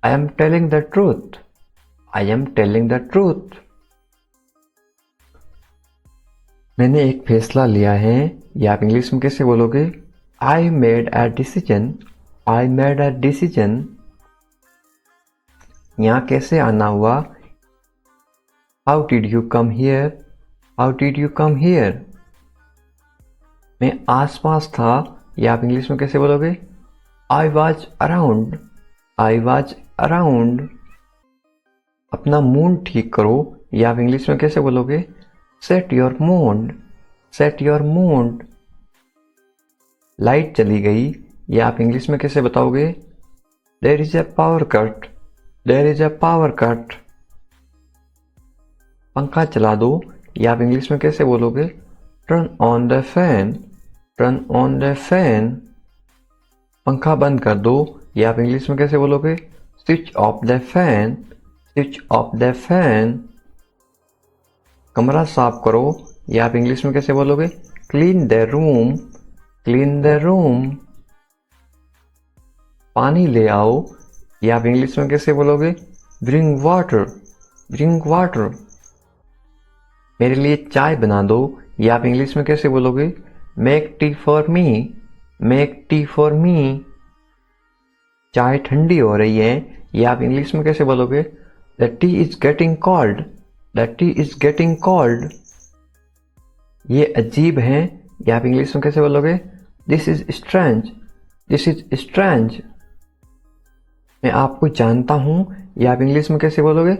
I am telling the truth, I am telling the truth. मैंने एक फैसला लिया है, या आप इंग्लिश में कैसे बोलोगे? I made a decision, I made a decision. यहाँ कैसे आना हुआ? How did you come here, how did you come here. मैं आसपास था, या आप इंग्लिश में कैसे बोलोगे? I was around, I was around. अपना मूड ठीक करो, या आप इंग्लिश में कैसे बोलोगे? Set your mood, set your mood. Light चली गई, या आप इंग्लिश में कैसे बताओगे? There is a power cut, there is a power cut. पंखा चला दो, या आप इंग्लिश में कैसे बोलोगे? Turn on the fan, turn on the fan. पंखा बंद कर दो, या आप इंग्लिश में कैसे बोलोगे? Switch off the fan, switch off the fan. कमरा साफ करो, या आप इंग्लिश में कैसे बोलोगे? Clean the room, clean the room. पानी ले आओ, या आप इंग्लिश में कैसे बोलोगे? Bring water, bring water. मेरे लिए चाय बना दो, या आप इंग्लिश में कैसे बोलोगे? Make tea for me, make tea for me. चाय ठंडी हो रही है, या आप इंग्लिश में कैसे बोलोगे? The T is getting cold, the T is getting cold. ये अजीब है, या आप इंग्लिश में कैसे बोलोगे? This is strange, this is strange. मैं आपको जानता हूं, या आप इंग्लिश में कैसे बोलोगे?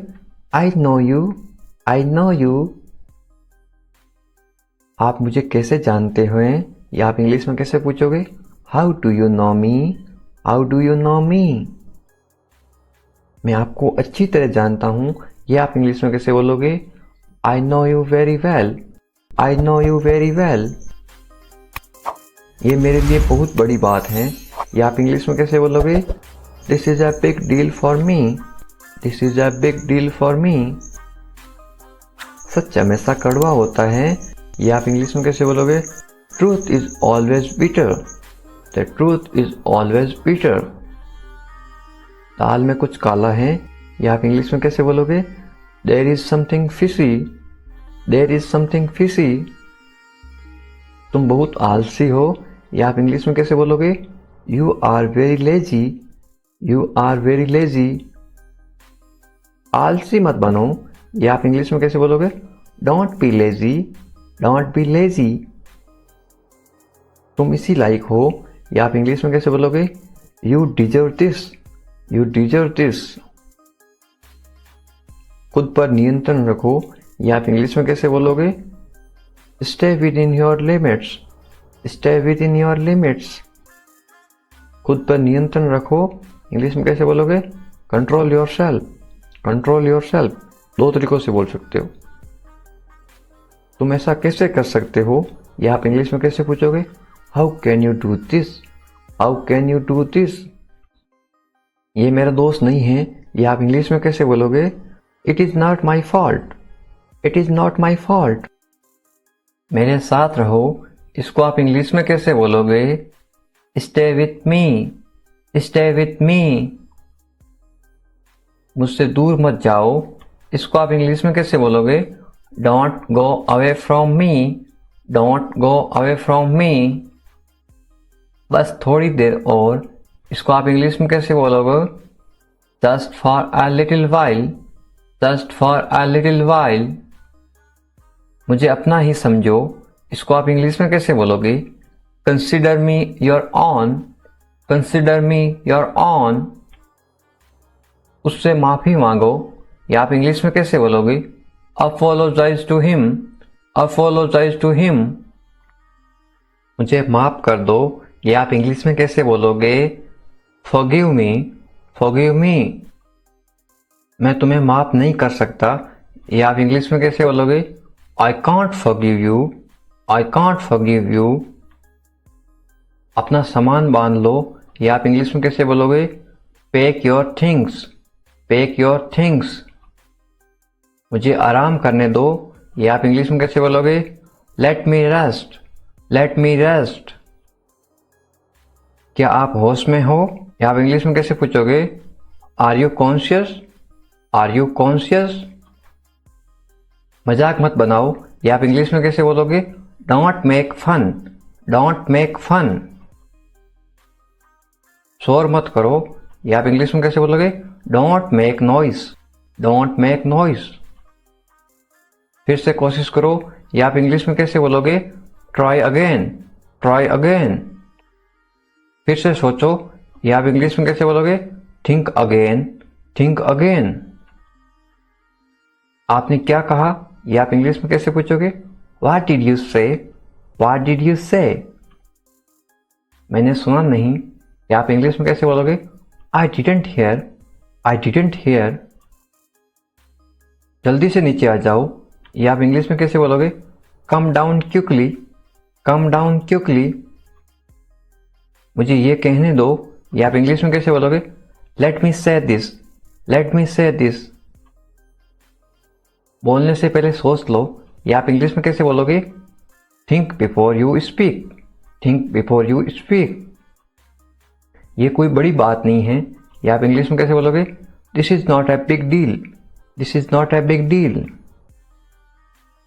I know you, I know you. आप मुझे कैसे जानते हो, या आप इंग्लिश में कैसे पूछोगे? How do you know me, how do you know me. मैं आपको अच्छी तरह जानता हूं, या आप इंग्लिश में कैसे बोलोगे? I know you very well, I know you very well. ये मेरे लिए बहुत बड़ी बात है, या आप इंग्लिश में कैसे बोलोगे? This is a big deal for me, this is a big deal for me. सच हमेशा कड़वा होता है, या आप इंग्लिश में कैसे बोलोगे? Truth is always bitter, the truth is always bitter. दाल में कुछ काला है, या आप इंग्लिश में कैसे बोलोगे? There is something fishy, there is something fishy. तुम बहुत आलसी हो, या आप इंग्लिश में कैसे बोलोगे? You are very lazy, you are very lazy. आलसी मत बनो, या आप इंग्लिश में कैसे बोलोगे? Don't be lazy, don't be lazy. तुम इसी लायक हो, या आप इंग्लिश में कैसे बोलोगे? You deserve this, you deserve this. खुद पर नियंत्रण रखो, या आप इंग्लिश में कैसे बोलोगे? Stay with in your limits, stay with in your limits. खुद पर नियंत्रण रखो, इंग्लिश में कैसे बोलोगे? Control your self, control your self. दो तरीकों से बोल सकते हो। तुम ऐसा कैसे कर सकते हो, या आप इंग्लिश में कैसे पूछोगे? How can you do this, how can you do this. ये मेरा दोस्त नहीं है, या आप इंग्लिश में कैसे बोलोगे? It is not my fault, it is not my fault. मेरे साथ रहो, इसको आप इंग्लिश में कैसे बोलोगे? Stay with me, stay with me. मुझसे दूर मत जाओ, इसको आप इंग्लिश में कैसे बोलोगे? Don't go away from me, don't go away from me. बस थोड़ी देर और, इसको आप इंग्लिश में कैसे बोलोगे? Just for a little while, just for a little while. मुझे अपना ही समझो, इसको आप इंग्लिश में कैसे बोलोगे? Consider me your own, consider me your own. उससे माफी मांगो, या आप इंग्लिश में कैसे बोलोगे? Apologise to him, apologise to him. मुझे माफ कर दो, या आप इंग्लिश में कैसे बोलोगे? Forgive me, forgive me. मैं तुम्हें माफ नहीं कर सकता, या आप इंग्लिश में कैसे बोलोगे? I can't forgive you, I can't forgive you. अपना सामान बांध लो, या आप इंग्लिश में कैसे बोलोगे? Pack your things, pack your things. मुझे आराम करने दो, या आप इंग्लिश में कैसे बोलोगे? लेट मी रेस्ट, लेट मी रेस्ट। क्या आप होश में हो, या आप इंग्लिश में कैसे पूछोगे? Are you conscious, are you conscious. मजाक मत बनाओ, या आप इंग्लिश में कैसे बोलोगे? Don't make fun, don't make fun. शोर मत करो, या आप इंग्लिश में कैसे बोलोगे? Don't make noise, don't make noise. फिर से कोशिश करो, या आप इंग्लिश में कैसे बोलोगे? Try again, try again. फिर से सोचो, या आप इंग्लिश में कैसे बोलोगे? Think again, think again. आपने क्या कहा, या आप इंग्लिश में कैसे पूछोगे? व्हाट डिड यू से, व्हाट डिड यू से। मैंने सुना नहीं, या आप इंग्लिश में कैसे बोलोगे? I didn't here, I didn't here. जल्दी से नीचे आ जाओ, या आप इंग्लिश में कैसे बोलोगे? Come down quickly, come down quickly. मुझे ये कहने दो, या आप इंग्लिश में कैसे बोलोगे? लेट मी से दिस, लेट मी से दिस। बोलने से पहले सोच लो, या आप इंग्लिश में कैसे बोलोगे? Think before you speak, think before you speak. ये कोई बड़ी बात नहीं है, या आप इंग्लिश में कैसे बोलोगे? This is not a big deal, this is not a big deal.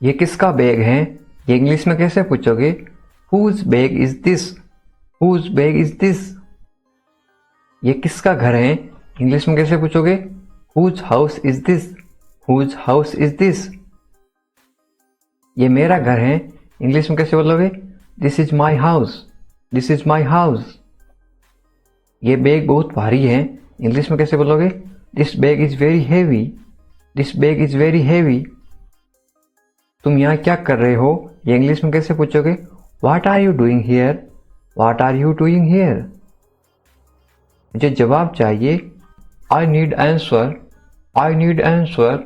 ये किसका बैग है, ये इंग्लिश में कैसे पूछोगे? Whose bag is this, whose bag is this. ये किसका घर है, इंग्लिश में कैसे पूछोगे? Whose house is this, whose house is this. ये मेरा घर है, इंग्लिश में कैसे बोलोगे? This is my house, this is my house. ये बैग बहुत भारी है, इंग्लिश में कैसे बोलोगे? This bag is very heavy, this bag is very heavy. तुम यहाँ क्या कर रहे हो, ये इंग्लिश में कैसे पूछोगे? What are you doing here, what are you doing here. मुझे जवाब चाहिए, I need answer, I need answer.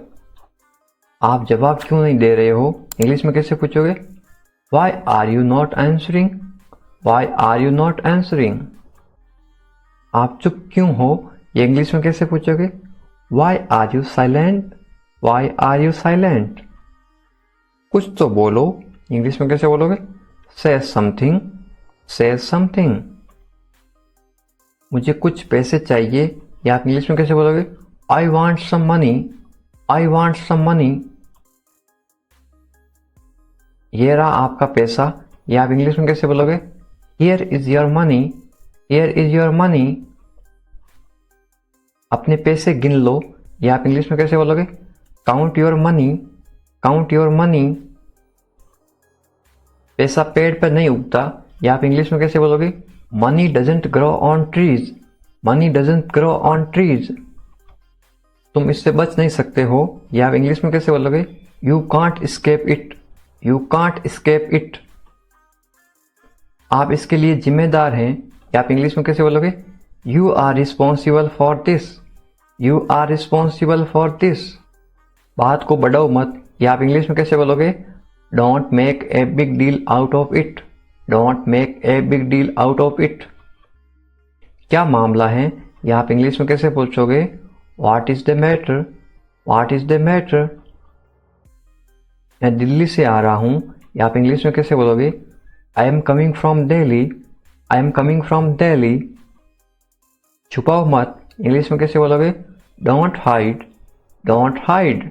आप जवाब क्यों नहीं दे रहे हो, इंग्लिश में कैसे पूछोगे? Why are you not answering, why are you not answering. आप चुप क्यों हो, ये इंग्लिश में कैसे पूछोगे? Why are you silent, why are you silent. कुछ तो बोलो, इंग्लिश में कैसे बोलोगे? से समथिंग, से समथिंग। मुझे कुछ पैसे चाहिए, या आप इंग्लिश में कैसे बोलोगे? I want some money, I want some money. ये रहा आपका पैसा, या आप इंग्लिश में कैसे बोलोगे? Here is your money, here is your money. अपने पैसे गिन लो, या आप इंग्लिश में कैसे बोलोगे? Count your money, count your money. पैसा पेड़ पर नहीं उगता, या आप इंग्लिश में कैसे बोलोगे? Money doesn't grow on trees, money doesn't grow on trees. तुम इससे बच नहीं सकते हो, या आप इंग्लिश में कैसे बोलोगे? You can't escape it, you can't escape it. आप इसके लिए जिम्मेदार हैं, या आप इंग्लिश में कैसे बोलोगे? You are responsible for this, you are responsible for this. बात को बढ़ाओ मत, या आप इंग्लिश में कैसे बोलोगे? Don't make a big deal out of it, don't make a big deal out of it. क्या मामला है, या आप इंग्लिश में कैसे पूछोगे? What is the matter, what is the matter. मैं दिल्ली से आ रहा हूं, या आप इंग्लिश में कैसे बोलोगे? I am coming from Delhi, I am coming from Delhi. छुपाओ मत, इंग्लिश में कैसे बोलोगे? Don't hide, don't hide.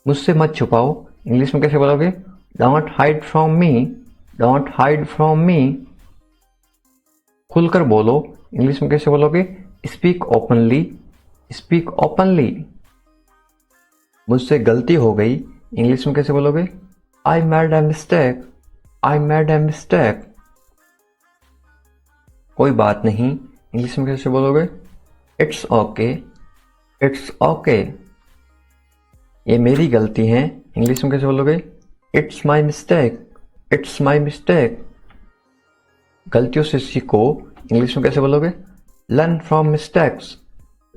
मुझसे मत छुपाओ, इंग्लिश में कैसे बोलोगे? Don't hide from me, don't hide from me. खुलकर बोलो, इंग्लिश में कैसे बोलोगे? Speak openly, speak openly. मुझसे गलती हो गई, इंग्लिश में कैसे बोलोगे? I made a mistake, I made a mistake. कोई बात नहीं, इंग्लिश में कैसे बोलोगे? It's okay, it's okay. ये मेरी गलती है, इंग्लिश में कैसे बोलोगे? It's my mistake, it's my mistake. गलतियों से सीखो, इंग्लिश में कैसे बोलोगे? Learn from mistakes,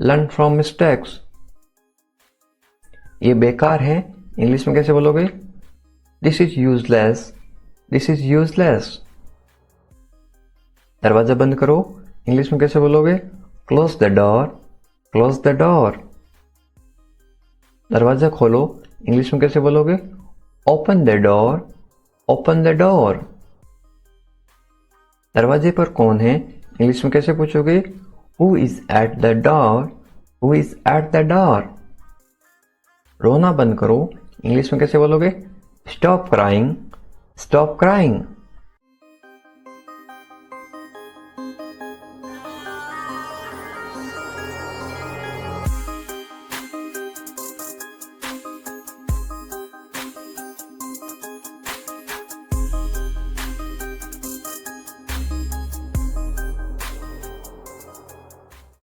learn from mistakes. ये बेकार है, इंग्लिश में कैसे बोलोगे? This is useless, this is useless. दरवाजा बंद करो, इंग्लिश में कैसे बोलोगे? Close the door, close the door. दरवाजा खोलो, इंग्लिश में कैसे बोलोगे? Open the door, open the door. दरवाजे पर कौन है, इंग्लिश में कैसे पूछोगे? Who is at the door, who is at the door. रोना बंद करो, इंग्लिश में कैसे बोलोगे? Stop crying, stop crying.